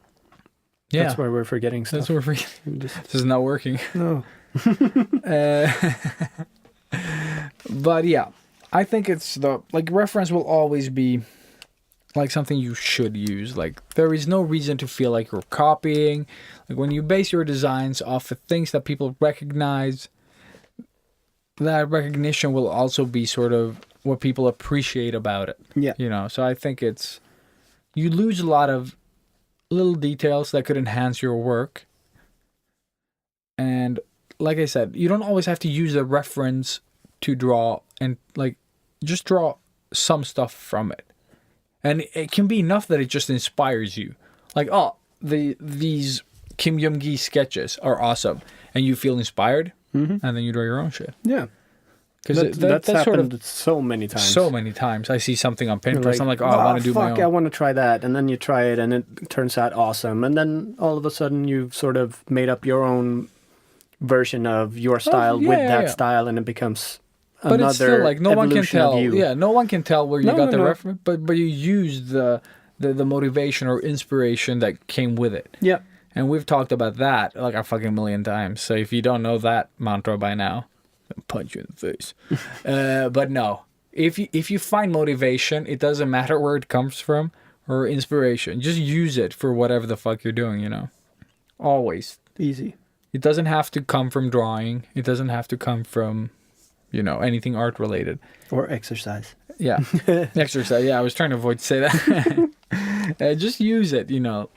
Yeah, That's where we're forgetting stuff. that's what we're. This is not working. no. But yeah, I think it's the like reference will always be like something you should use. Like there is no reason to feel like you're copying. Like when you base your designs off of things that people recognize, that recognition will also be sort of what people appreciate about it. Yeah. You know, so I think it's you lose a lot of little details that could enhance your work. And like I said, you don't always have to use the reference to draw, and like just draw some stuff from it. And it can be enough that it just inspires you. Like, oh, these Kim Young-gi sketches are awesome, and you feel inspired, and then you draw your own shit. Yeah. Because That's that's sort happened of so many times. so many times. I see something on You're Pinterest, I'm like, oh, I want to do my fuck, own. I want to try that. And then you try it and it turns out awesome. And then all of a sudden you've sort of made up your own version of your style with that style, and it becomes But another it's still like no one can evolution of tell. you. Yeah, no one can tell where you No, got no, the no. reference, but you used the motivation or inspiration that came with it. Yeah. And we've talked about that like a fucking million times. So if you don't know that mantra by now, I'll punch you in the face. But no, if you find motivation, it doesn't matter where it comes from or inspiration. Just use it for whatever the fuck you're doing. You know, always. Easy. It doesn't have to come from drawing. It doesn't have to come from, you know, anything art related. Or exercise. Yeah, exercise. Yeah, I was trying to avoid to say that. Just use it. You know,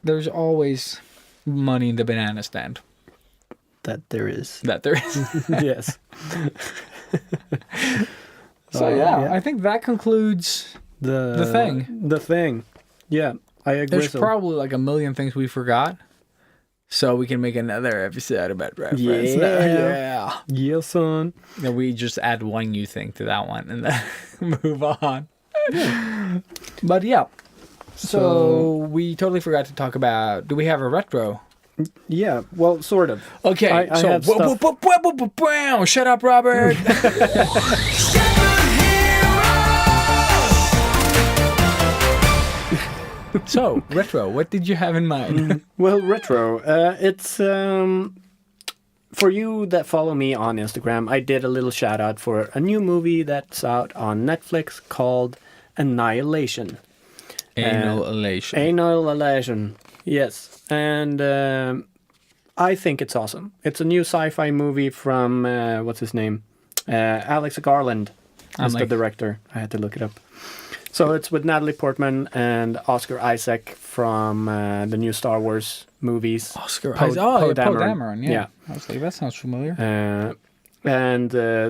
there's always money in the banana stand. That there is. That there is. Yes. So yeah, I think that concludes. The thing. The thing. Yeah, I agree. There's probably like a million things we forgot, so we can make another episode about reference. Yeah. Yeah, son. Then we just add one new thing to that one and then move on. But yeah. So we totally forgot to talk about. Do we have a retro? Yeah, well, sort of. Okay, I so have stuff. shut up, Robert. So retro, what did you have in mind? Well, retro. It's for you that follow me on Instagram. I did a little shout out for a new movie that's out on Netflix called Annihilation. Annihilation. Annihilation. Yes, and I think it's awesome. It's a new sci-fi movie from what's his name, Alex Garland is the director. I had to look it up. So it's with Natalie Portman and Oscar Isaac from the new Star Wars movies. Oscar Poe- Isaac. Oh, Poe yeah, Poe Dameron. Dameron. Yeah. Yeah. I was like, that sounds familiar. And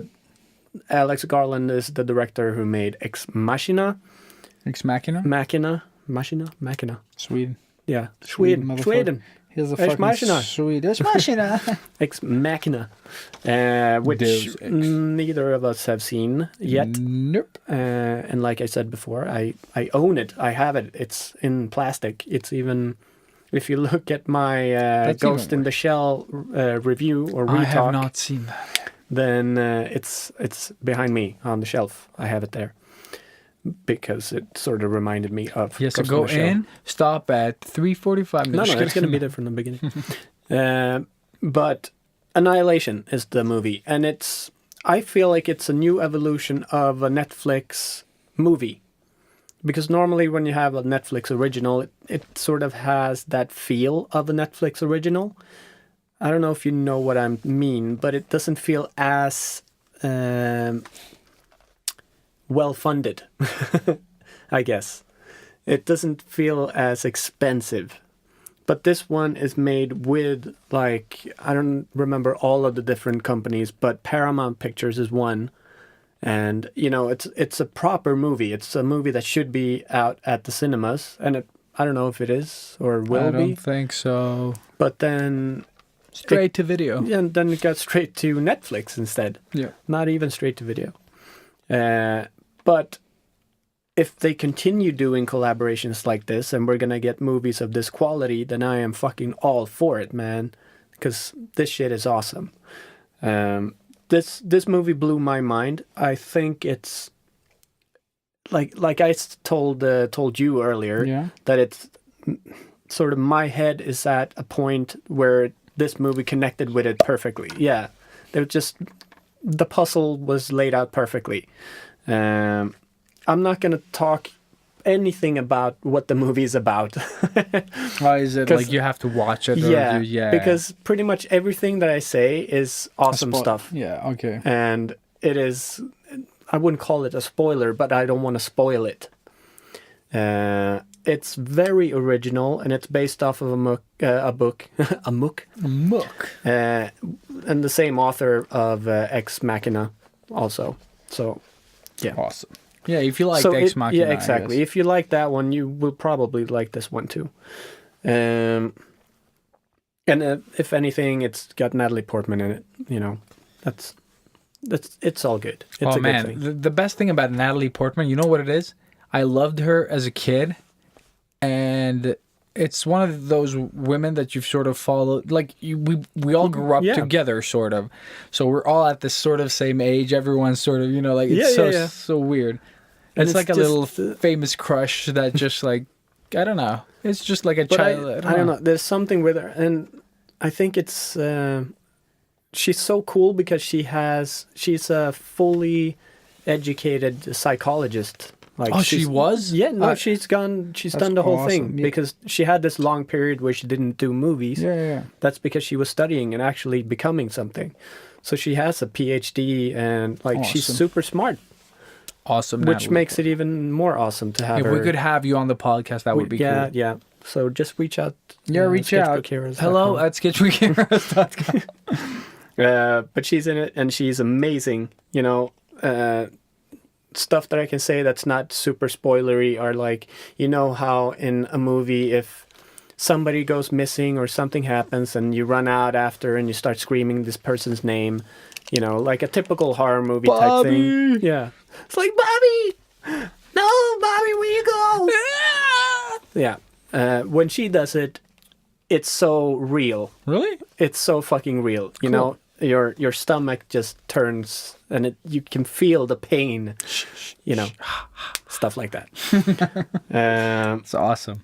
Alex Garland is the director who made Ex Machina. Ex Machina? Machina. Sweden. Yeah, Sweden, Sweden. motherfucker. Sweden. Here's a Ex fucking Machina. Swedish Machina. Ex Machina. Which Deus Ex. neither of us have seen yet. Nope. And like I said before, I own it. I have it. It's in plastic. It's even... If you look at my Ghost even in the Shell review or I have retalk, not seen that. then it's behind me on the shelf. I have it there because it sort of reminded me of. Yes, so Ghost go the Shell. in, stop at 3:45. No, it's going to be there from the beginning. But Annihilation is the movie, and I feel like it's a new evolution of a Netflix movie. Because normally when you have a Netflix original, it sort of has that feel of a Netflix original. I don't know if you know what I mean, but it doesn't feel as well-funded, I guess. It doesn't feel as expensive. But this one is made with, like, I don't remember all of the different companies, but Paramount Pictures is one. And, you know, it's a proper movie. It's a movie that should be out at the cinemas. And I don't know if it is or will I be. don't think so. But then... Straight to video. Yeah, and then it got straight to Netflix instead. Yeah. Not even straight to video. But if they continue doing collaborations like this and we're going to get movies of this quality, then I am fucking all for it, man. Because this shit is awesome. This movie blew my mind. I think it's like I told you earlier, Yeah. that it's sort of my head is at a point where this movie connected with it perfectly. Yeah, the puzzle was laid out perfectly. I'm not gonna talk anything about what the movie is about. Why is it like you have to watch it? Or Yeah, because pretty much everything that I say is awesome stuff. Yeah, okay. And it is, I wouldn't call it a spoiler, but I don't want to spoil it. It's very original, and it's based off of a book, a mook, and the same author of Ex Machina also. So, yeah. Awesome. Yeah, if you like So Ex Machina. yeah, exactly. If you like that one, you will probably like this one too. And if anything, it's got Natalie Portman in it. You know, it's all good. It's a good thing. The best thing about Natalie Portman, you know what it is? I loved her as a kid, and it's one of those women that you've sort of followed. Like we all grew up Yeah. together, sort of. So we're all at this sort of same age. Everyone's sort of, you know, like it's so weird. And It's like a just, little famous crush that just like, I don't know. It's just like a But child. I don't know. There's something with her, and I think it's she's so cool because she's a fully educated psychologist. Like She was? Yeah, no, she's done the whole awesome, thing yeah. because she had this long period where she didn't do movies. Yeah. That's because she was studying and actually becoming something. So she has a PhD and like she's Awesome. super smart, Awesome. which Natalie. makes it even more awesome to have If her. we could have you on the podcast, that would be yeah, cool. yeah. So just reach out. Yeah, reach out. sketchbookheroes.com. Hello at sketchbookheroes.com. But she's in it and she's amazing. You know, stuff that I can say that's not super spoilery are like, you know how in a movie if somebody goes missing or something happens and you run out after and you start screaming this person's name, you know, like a typical horror movie type thing. Yeah. It's like, Bobby! No, Bobby, where you go? Yeah. When she does it, it's so real. Really? It's so fucking real. You know, your stomach just turns and you can feel the pain, you know, stuff like that. It's awesome.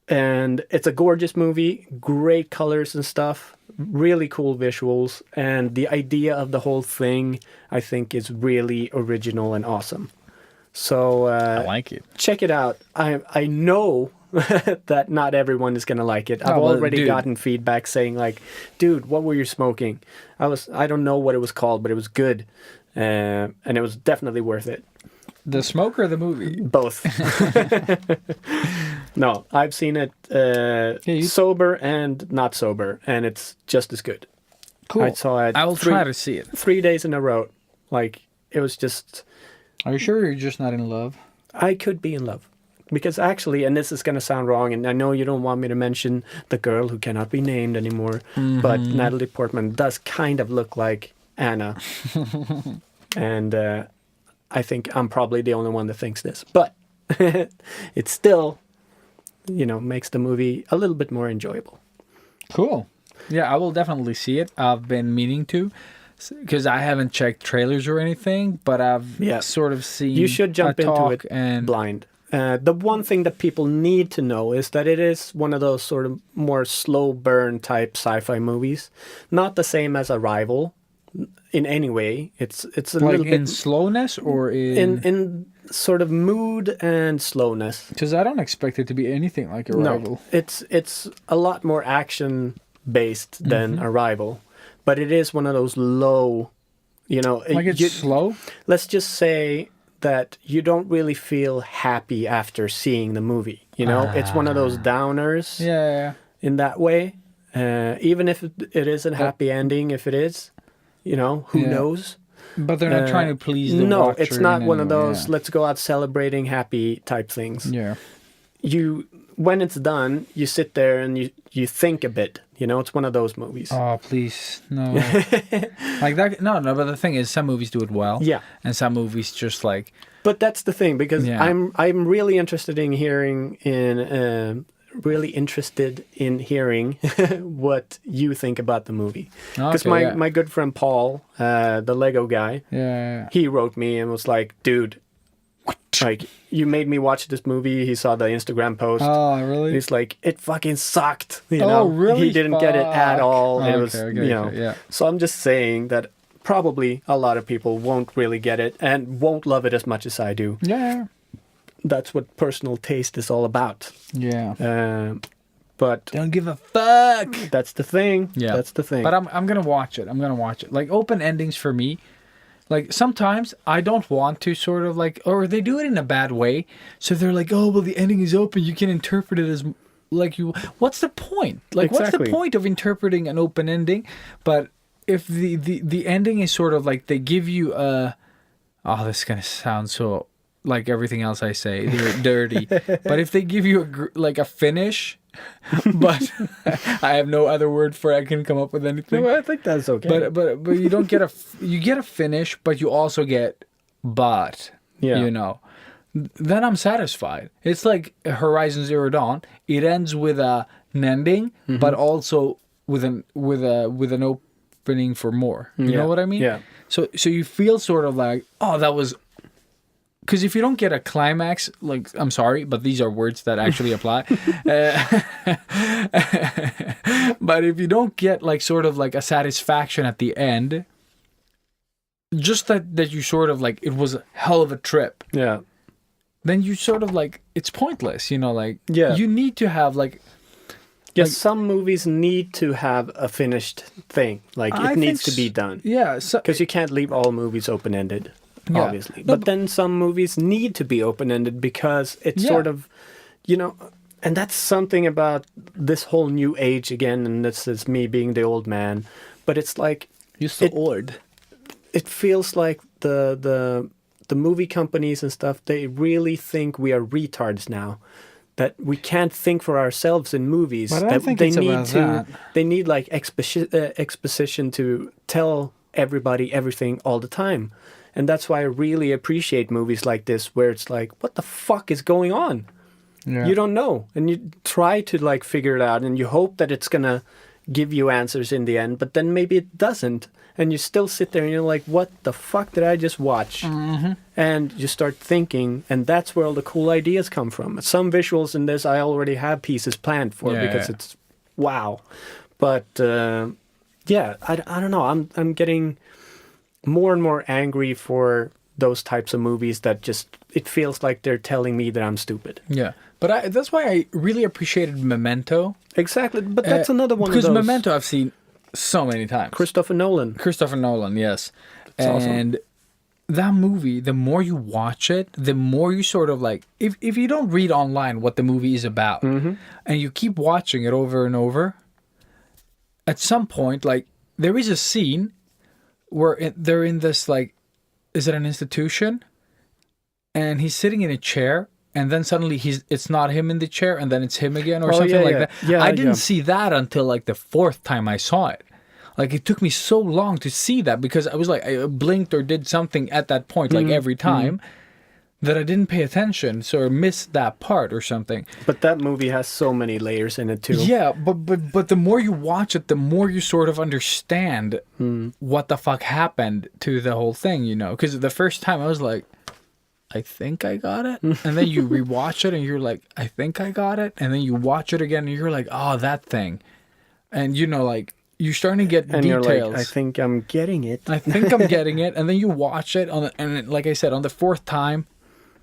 And it's a gorgeous movie, great colors and stuff, really cool visuals. And the idea of the whole thing, I think, is really original and awesome. So I like it. check it out. I know that not everyone is going to like it. I've well, already dude. gotten feedback saying like, dude, what were you smoking? I don't know what it was called, but it was good. And it was definitely worth it. The smoke or the movie? Both. No, I've seen it you- sober and not sober, and it's just as good. Cool. I saw it. I will try to see it. 3 days in a row. Like, it was just. Are you sure you're just not in love? I could be in love. Because actually, and this is going to sound wrong, and I know you don't want me to mention the girl who cannot be named anymore, but Natalie Portman does kind of look like Anna. And I think I'm probably the only one that thinks this. But it still, makes the movie a little bit more enjoyable. Cool. Yeah, I will definitely see it. I've been meaning to, because I haven't checked trailers or anything, but I've sort of seen. You should jump a into talk it and blind. The one thing that people need to know is that it is one of those sort of more slow burn type sci-fi movies. Not the same as Arrival in any way. It's a like little in bit slowness or in sort of mood and slowness. Because I don't expect it to be anything like Arrival. No, it's a lot more action based than Arrival, but it is one of those low, Like it's slow. Let's just say that you don't really feel happy after seeing the movie. It's one of those downers Yeah. in that way. Even if it is a happy ending, if it is, who Yeah. knows? But they're not trying to please the No, watcher it's not in one any of way, those let's go out celebrating happy type things. Yeah. When it's done, you sit there and you think a bit. It's one of those movies. Oh, please. No. Like that. No, but the thing is, some movies do it well. Yeah. And some movies just like. But that's the thing, because Yeah. I'm really interested in hearing what you think about the movie. Because Okay, yeah. my good friend Paul, the Lego guy, Yeah. he wrote me and was like, dude, like, you made me watch this movie. He saw the Instagram post. Oh, really? He's like, it fucking sucked. Really? He didn't get it at all. Oh, It was, okay, yeah. So I'm just saying that probably a lot of people won't really get it and won't love it as much as I do. Yeah. That's what personal taste is all about. Yeah. But Don't give a fuck. that's the thing. Yeah. That's the thing. But I'm gonna watch it. Like open endings for me. Like sometimes I don't want to sort of like, or they do it in a bad way. So they're like, oh well, the ending is open. You can interpret it as like you. What's the point? Like, what's Exactly. the point of interpreting an open ending? But if the ending is sort of like they give you a, oh, this is gonna sound so like everything else I say, they're dirty. But if they give you a finish, but I have no other word for it. I can come up with anything. No, I think that's okay. But you don't get you get a finish, but you also get Yeah. Then I'm satisfied. It's like Horizon Zero Dawn. It ends with an ending, but also with an opening for more. You know what I mean? Yeah. So you feel sort of like, oh, that was. Because if you don't get a climax, like, I'm sorry, but these are words that actually apply. But if you don't get like sort of like a satisfaction at the end, just that you sort of like, it was a hell of a trip, Yeah. then you sort of like, it's pointless, like, Yeah. you need to have like, Yes, some movies need to have a finished thing. Like, I it needs think to be done. yeah. So, Because you can't leave all movies open-ended, Yeah. obviously. No, but then some movies need to be open-ended because it's Yeah. sort of, and that's something about this whole new age again, and this is me being the old man. But it's like, you're so it- old. it feels like the movie companies and stuff, they really think we are retards now. That we can't think for ourselves in movies. But I don't that think they it's need about to. that. They need like exposition to tell everybody everything all the time, and that's why I really appreciate movies like this, where it's like, what the fuck is going on? Yeah. You don't know, and you try to like figure it out, and you hope that it's gonna give you answers in the end, but then maybe it doesn't, and you still sit there and you're like, what the fuck did I just watch? Mm-hmm. And you start thinking, and that's where all the cool ideas come from. Some visuals in this I already have pieces planned for because it's wow. But yeah, I don't know. I'm getting more and more angry for those types of movies that just, it feels like they're telling me that I'm stupid. Yeah. But that's why I really appreciated Memento. Exactly, but that's another one of Because those. Memento I've seen so many times. Christopher Nolan. Christopher Nolan, yes. awesome. And that movie, the more you watch it, the more you sort of like, if you don't read online what the movie is about, and you keep watching it over and over, at some point, like, there is a scene where they're in this, like, is it an institution? And he's sitting in a chair, and then suddenly it's not him in the chair, and then it's him again, or something like that. Yeah, I didn't see that until like the fourth time I saw it. Like, it took me so long to see that because I was like, I blinked or did something at that point, like every time, that I didn't pay attention, so I missed that part or something. But that movie has so many layers in it too. Yeah, but the more you watch it, the more you sort of understand what the fuck happened to the whole thing, you know? Because the first time I was like, I think I got it. And then you rewatch it and you're like, I think I got it. And then you watch it again and you're like, oh, that thing. And, you know, like, you're starting to get And details. you're like, I think I'm getting it. I think I'm getting it. And then you watch it, and like I said, on the fourth time,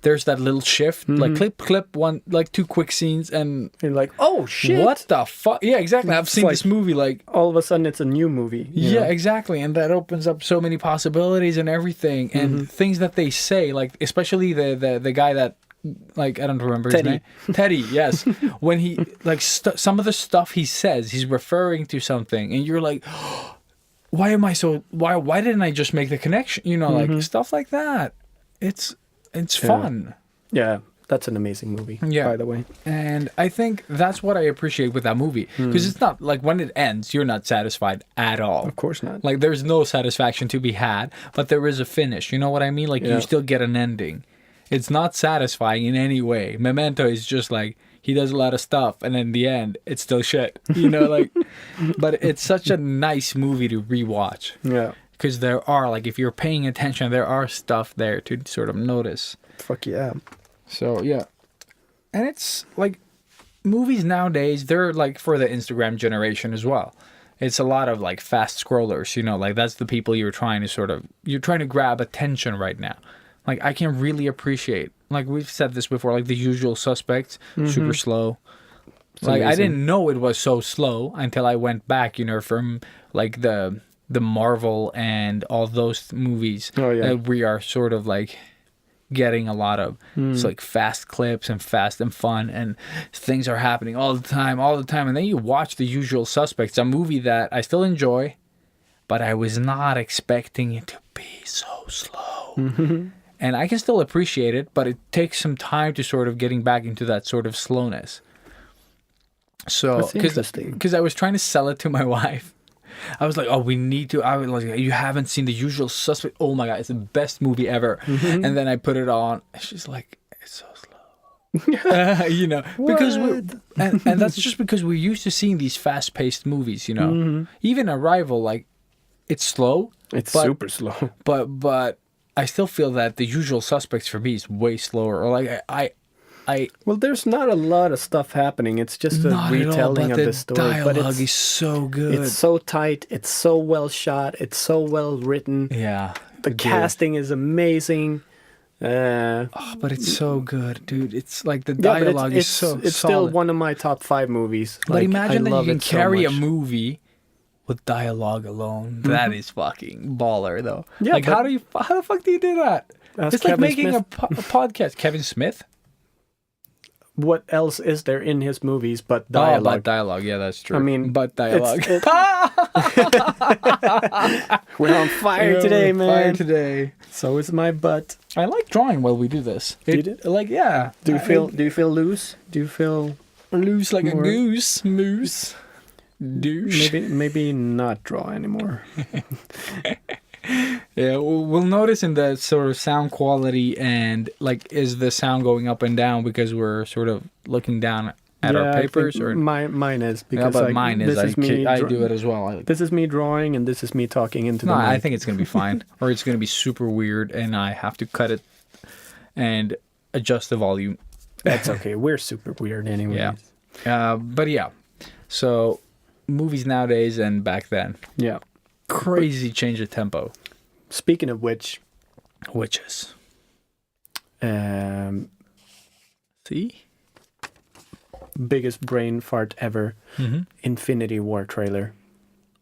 there's that little shift. Like, clip, one, like 2 quick scenes, and You're like, oh shit! what the fuck? Yeah, exactly. I've seen like- this movie, like, All of a sudden, it's a new movie. you yeah, know? exactly. And that opens up so many possibilities and everything, and things that they say, like, especially the guy that, like, I don't remember his Teddy. name. Teddy, yes. When he, like, some of the stuff he says, he's referring to something, and you're like, why didn't I just make the connection? You know, like, stuff like that. It's fun. Yeah, that's an amazing movie. Yeah. By the way. And I think that's what I appreciate with that movie. Because it's not, like, when it ends, you're not satisfied at all. Of course not. Like, there's no satisfaction to be had, but there is a finish. You know what I mean? Like, Yeah. you still get an ending. It's not satisfying in any way. Memento is just like, he does a lot of stuff, and in the end, it's still shit. You know, like, but it's such a nice movie to rewatch. Yeah. Because there are, like, if you're paying attention, there are stuff there to sort of notice. Fuck yeah. So, yeah. And it's, like, movies nowadays, they're, like, for the Instagram generation as well. It's a lot of, like, fast scrollers, you know, like, that's the people you're trying to grab attention right now. Like, I can really appreciate, like, we've said this before, like, The Usual Suspects, super slow. Like, I amazing. didn't know it was so slow until I went back, you know, from, like, the Marvel and all those movies Oh, yeah. that we are sort of, like, getting a lot of. It's like fast clips and fast and fun, and things are happening all the time. And then you watch The Usual Suspects, a movie that I still enjoy, but I was not expecting it to be so slow. And I can still appreciate it, but it takes some time to sort of getting back into that sort of slowness. So, That's interesting. because I was trying to sell it to my wife. I was like, oh, we need to. I was like, you haven't seen The Usual Suspect? Oh my God, it's the best movie ever. And then I put it on. And she's like, it's so slow. You know, because and that's just because we're used to seeing these fast-paced movies, you know. Even Arrival, like, it's slow. It's but- super slow. But I still feel that The Usual Suspects for me is way slower. Or like I Well, there's not a lot of stuff happening. It's just a not at all, retelling but of the story. dialogue But is so good. it's so tight. It's so well shot. It's so well written. yeah, The agreed. casting is amazing. Oh, but it's so good, dude. It's like the Yeah, but dialogue is so it's solid. still one of my top 5 movies. But Like, imagine I that you love can it so carry a much. movie with dialogue alone. That is fucking baller, though. Yeah, like, but- how the fuck do you do that? Ask It's like Kevin making Smith. a podcast. Kevin Smith? What else is there in his movies but Oh, dialogue? but dialogue. Yeah, that's true. I mean, but dialogue. We're on fire today, man. Fire today. So is my butt. I like drawing while we do this. You do? Like, yeah. Do you feel loose? Do you feel loose like more- a goose? Moose. Douche. maybe not draw anymore? Yeah, we'll notice in the sort of sound quality and, like, is the sound going up and down because we're sort of looking down at our I papers? think Or mine is yeah, because but like, mine is. this is me. I do it as well. This is me drawing, and this is me talking into No, the mic. I think it's going to be fine. Or it's going to be super weird, and I have to cut it and adjust the volume. That's okay. We're super weird anyway. Yeah. But yeah, so movies nowadays and back then, Yeah. crazy change of tempo. Speaking of which, Witches. see, biggest brain fart ever. Mm-hmm. Infinity War trailer.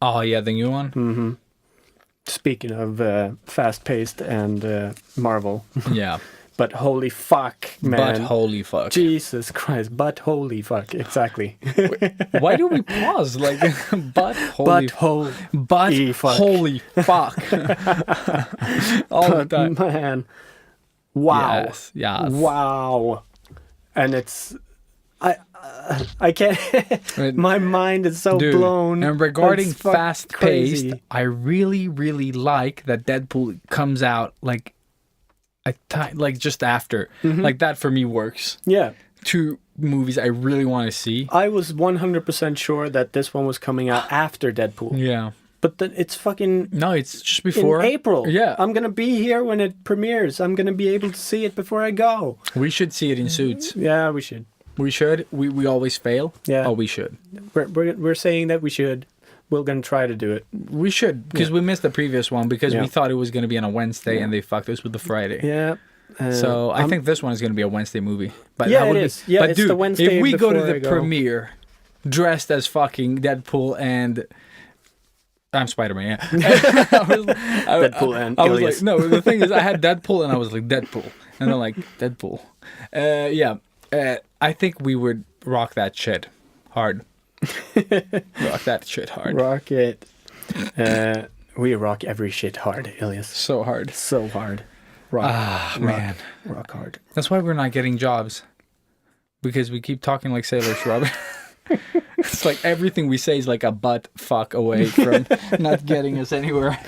Oh yeah, the new one. Mm-hmm. Speaking of fast-paced and Marvel, Yeah. but holy fuck, man! But holy fuck. Jesus Christ! But holy fuck! Exactly. Why do we pause? Like, but holy But holy but fuck. holy fuck. All the time. man! Wow! Yes, yes. Wow! And it's I can't. My mind is so Dude, blown. and regarding It's fuck fast-paced, crazy. I really, really like that Deadpool comes out like like just after. Like that for me works. Yeah. 2 movies I really want to see. I was 100% sure that this one was coming out after Deadpool. Yeah. But then it's fucking No, it's just before in April. Yeah. I'm going to be here when it premieres. I'm going to be able to see it before I go. We should see it in suits. Yeah, we should. We should. We always fail. Yeah. Oh, we should. We're saying that we should. We're going to try to do it. We should, because we missed the previous one because Yeah. we thought it was going to be on a Wednesday and they fucked us with the Friday. Yeah. So I think this one is going to be a Wednesday movie. But Yeah, that would it be- is. Yeah, but it's dude, the Wednesday if we go to before the I go. premiere dressed as fucking Deadpool and I'm Spider-Man, yeah. Deadpool and I was Alias. like, no, the thing is, I had Deadpool and I was like, Deadpool. And they're like, Deadpool. Yeah. I think we would rock that shit hard. Rock that shit hard. Rock it. We rock every shit hard, Ilias. So hard. So hard. Rock. Ah, man. Rock hard. That's why we're not getting jobs. Because we keep talking like sailors, Robert. It's like everything we say is like a butt fuck away from not getting us anywhere.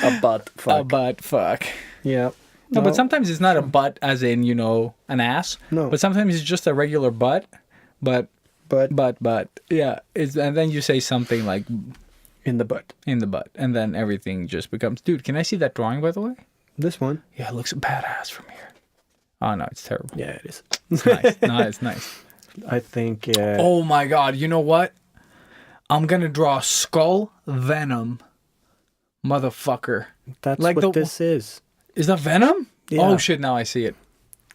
A butt fuck. A butt fuck. Yeah. No, but sometimes it's not a butt as in, you know, an ass. No. But sometimes it's just a regular butt. But. Yeah. And then you say something like in the butt. in the butt. And then everything just becomes... Dude, can I see that drawing, by the way? This one. Yeah, it looks badass from here. Oh, no, it's terrible. Yeah, it is. It's nice. No, it's nice. I think. Oh my god, you know what? I'm gonna draw Skull Venom. Motherfucker. That's like what the- this is. Is that Venom? Yeah. Oh shit, now I see it.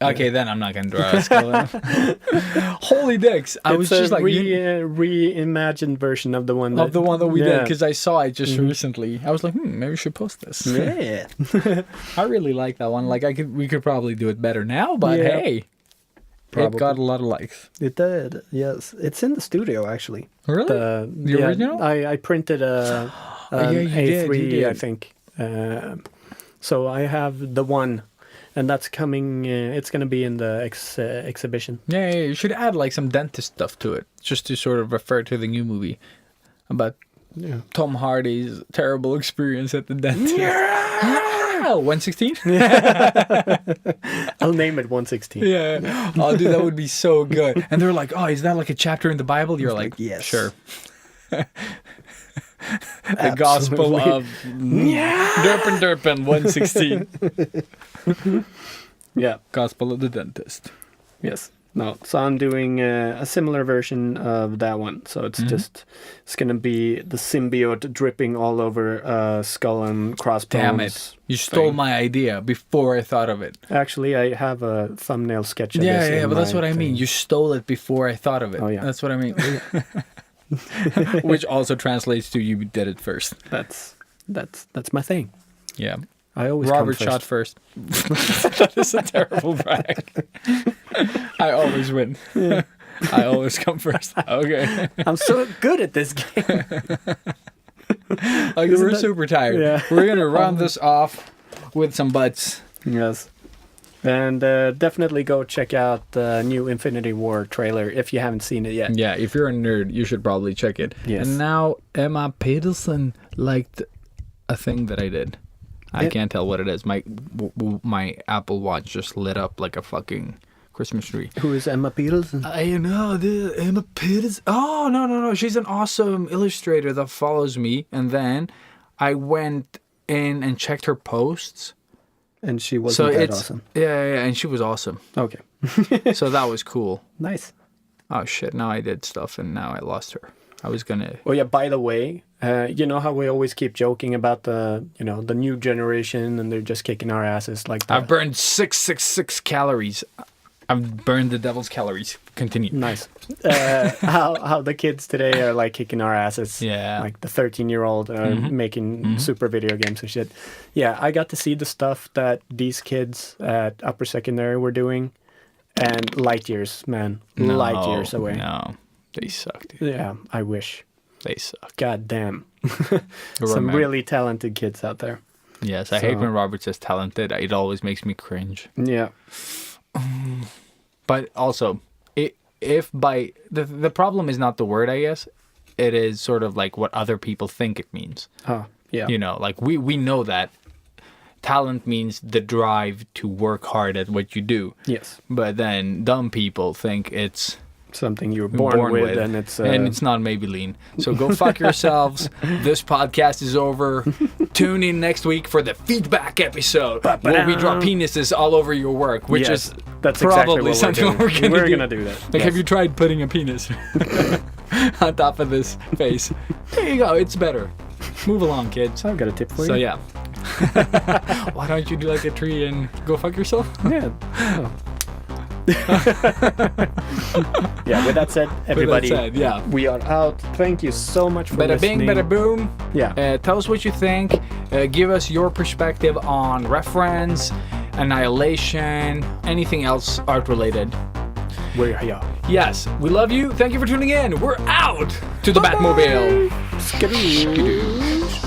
Okay, then I'm not gonna draw a Skull Venom. Holy dicks. I was It's just a like... reimagined version of the one that, of the one that we did, Yeah. because I saw it just recently. I was like, maybe we should post this. Yeah. I really like that one. Like, we could probably do it better now, but Yeah. hey. Probably. It got a lot of likes. It did, yes. It's in the studio, actually. Really? The original? I printed a yeah, you did, A3, you did. I think. So I have the one, and that's coming. It's going to be in the exhibition. Yeah, you should add like some dentist stuff to it, just to sort of refer to the new movie about Yeah. Tom Hardy's terrible experience at the dentist. Yeah! 116? I'll name it 116. Yeah. Oh, dude, that would be so good. And they're like, oh, is that like a chapter in the Bible? You're like, yes. Sure. The Gospel of Derpin Derpin 116. Yeah. Gospel of the Dentist. Yes. No. So I'm doing a similar version of that one. So it's Mm-hmm. it's going to be the symbiote dripping all over skull and crossbones. Damn it. You stole thing. my idea before I thought of it. Actually, I have a thumbnail sketch of Yeah, this. yeah, in but that's my what I mean. thing. You stole it before I thought of it. Oh, yeah. That's what I mean. Which also translates to you did it first. That's my thing. Yeah. I always Robert come shot first. first. That is a terrible brag. I always win. I always come first. Okay. I'm so good at this game. Like, we're super tired. Yeah. We're going to round this off with some butts. Yes. And definitely go check out the new Infinity War trailer if you haven't seen it yet. Yeah, if you're a nerd, you should probably check it. Yes. And now Emma Peterson liked a thing that I did. I can't tell what it is. My Apple Watch just lit up like a fucking Christmas tree. Who is Emma Peterson? I know, dude. Emma Peterson. Oh, no. She's an awesome illustrator that follows me. And then I went in and checked her posts. And she wasn't that awesome. Yeah, and she was awesome. Okay. So that was cool. Nice. Oh, shit. Now I did stuff and now I lost her. I was going to... Oh yeah, by the way, you know how we always keep joking about the new generation and they're just kicking our asses like that. I've burned 666 calories. I've burned the devil's calories. Continue. Nice. How the kids today are like kicking our asses. Yeah. Like the 13-year-old making super video games and shit. Yeah, I got to see the stuff that these kids at upper secondary were doing, and light years, man, light years away. No, they suck, dude. Yeah, I wish. They suck. God damn. Some Remember- really talented kids out there. Yes, I hate when Robert says talented. It always makes me cringe. Yeah. But also, if by the problem is not the word, I guess, it is sort of like what other people think it means. Oh, yeah. You know, like we know that talent means the drive to work hard at what you do. Yes. But then dumb people think it's Something you were born with, and it's not Maybelline. So go fuck yourselves. This podcast is over. Tune in next week for the feedback episode where we draw penises all over your work, which Yes, is that's probably exactly what something we're doing. we're We're gonna gonna do. do that. Like, have you tried putting a penis on top of this face? There you go. It's better. Move along, kids. I've got a tip for So you. yeah. Why don't you do like a tree and go fuck yourself? Yeah. Oh. Yeah, with that said, everybody, yeah. we are out. Thank you so much for Bada listening. bing, bada boom. Yeah. Tell us what you think. Give us your perspective on reference, annihilation, anything else art related. We're here. Yes, we love you. Thank you for tuning in. We're out to the Batmobile. Skadoo.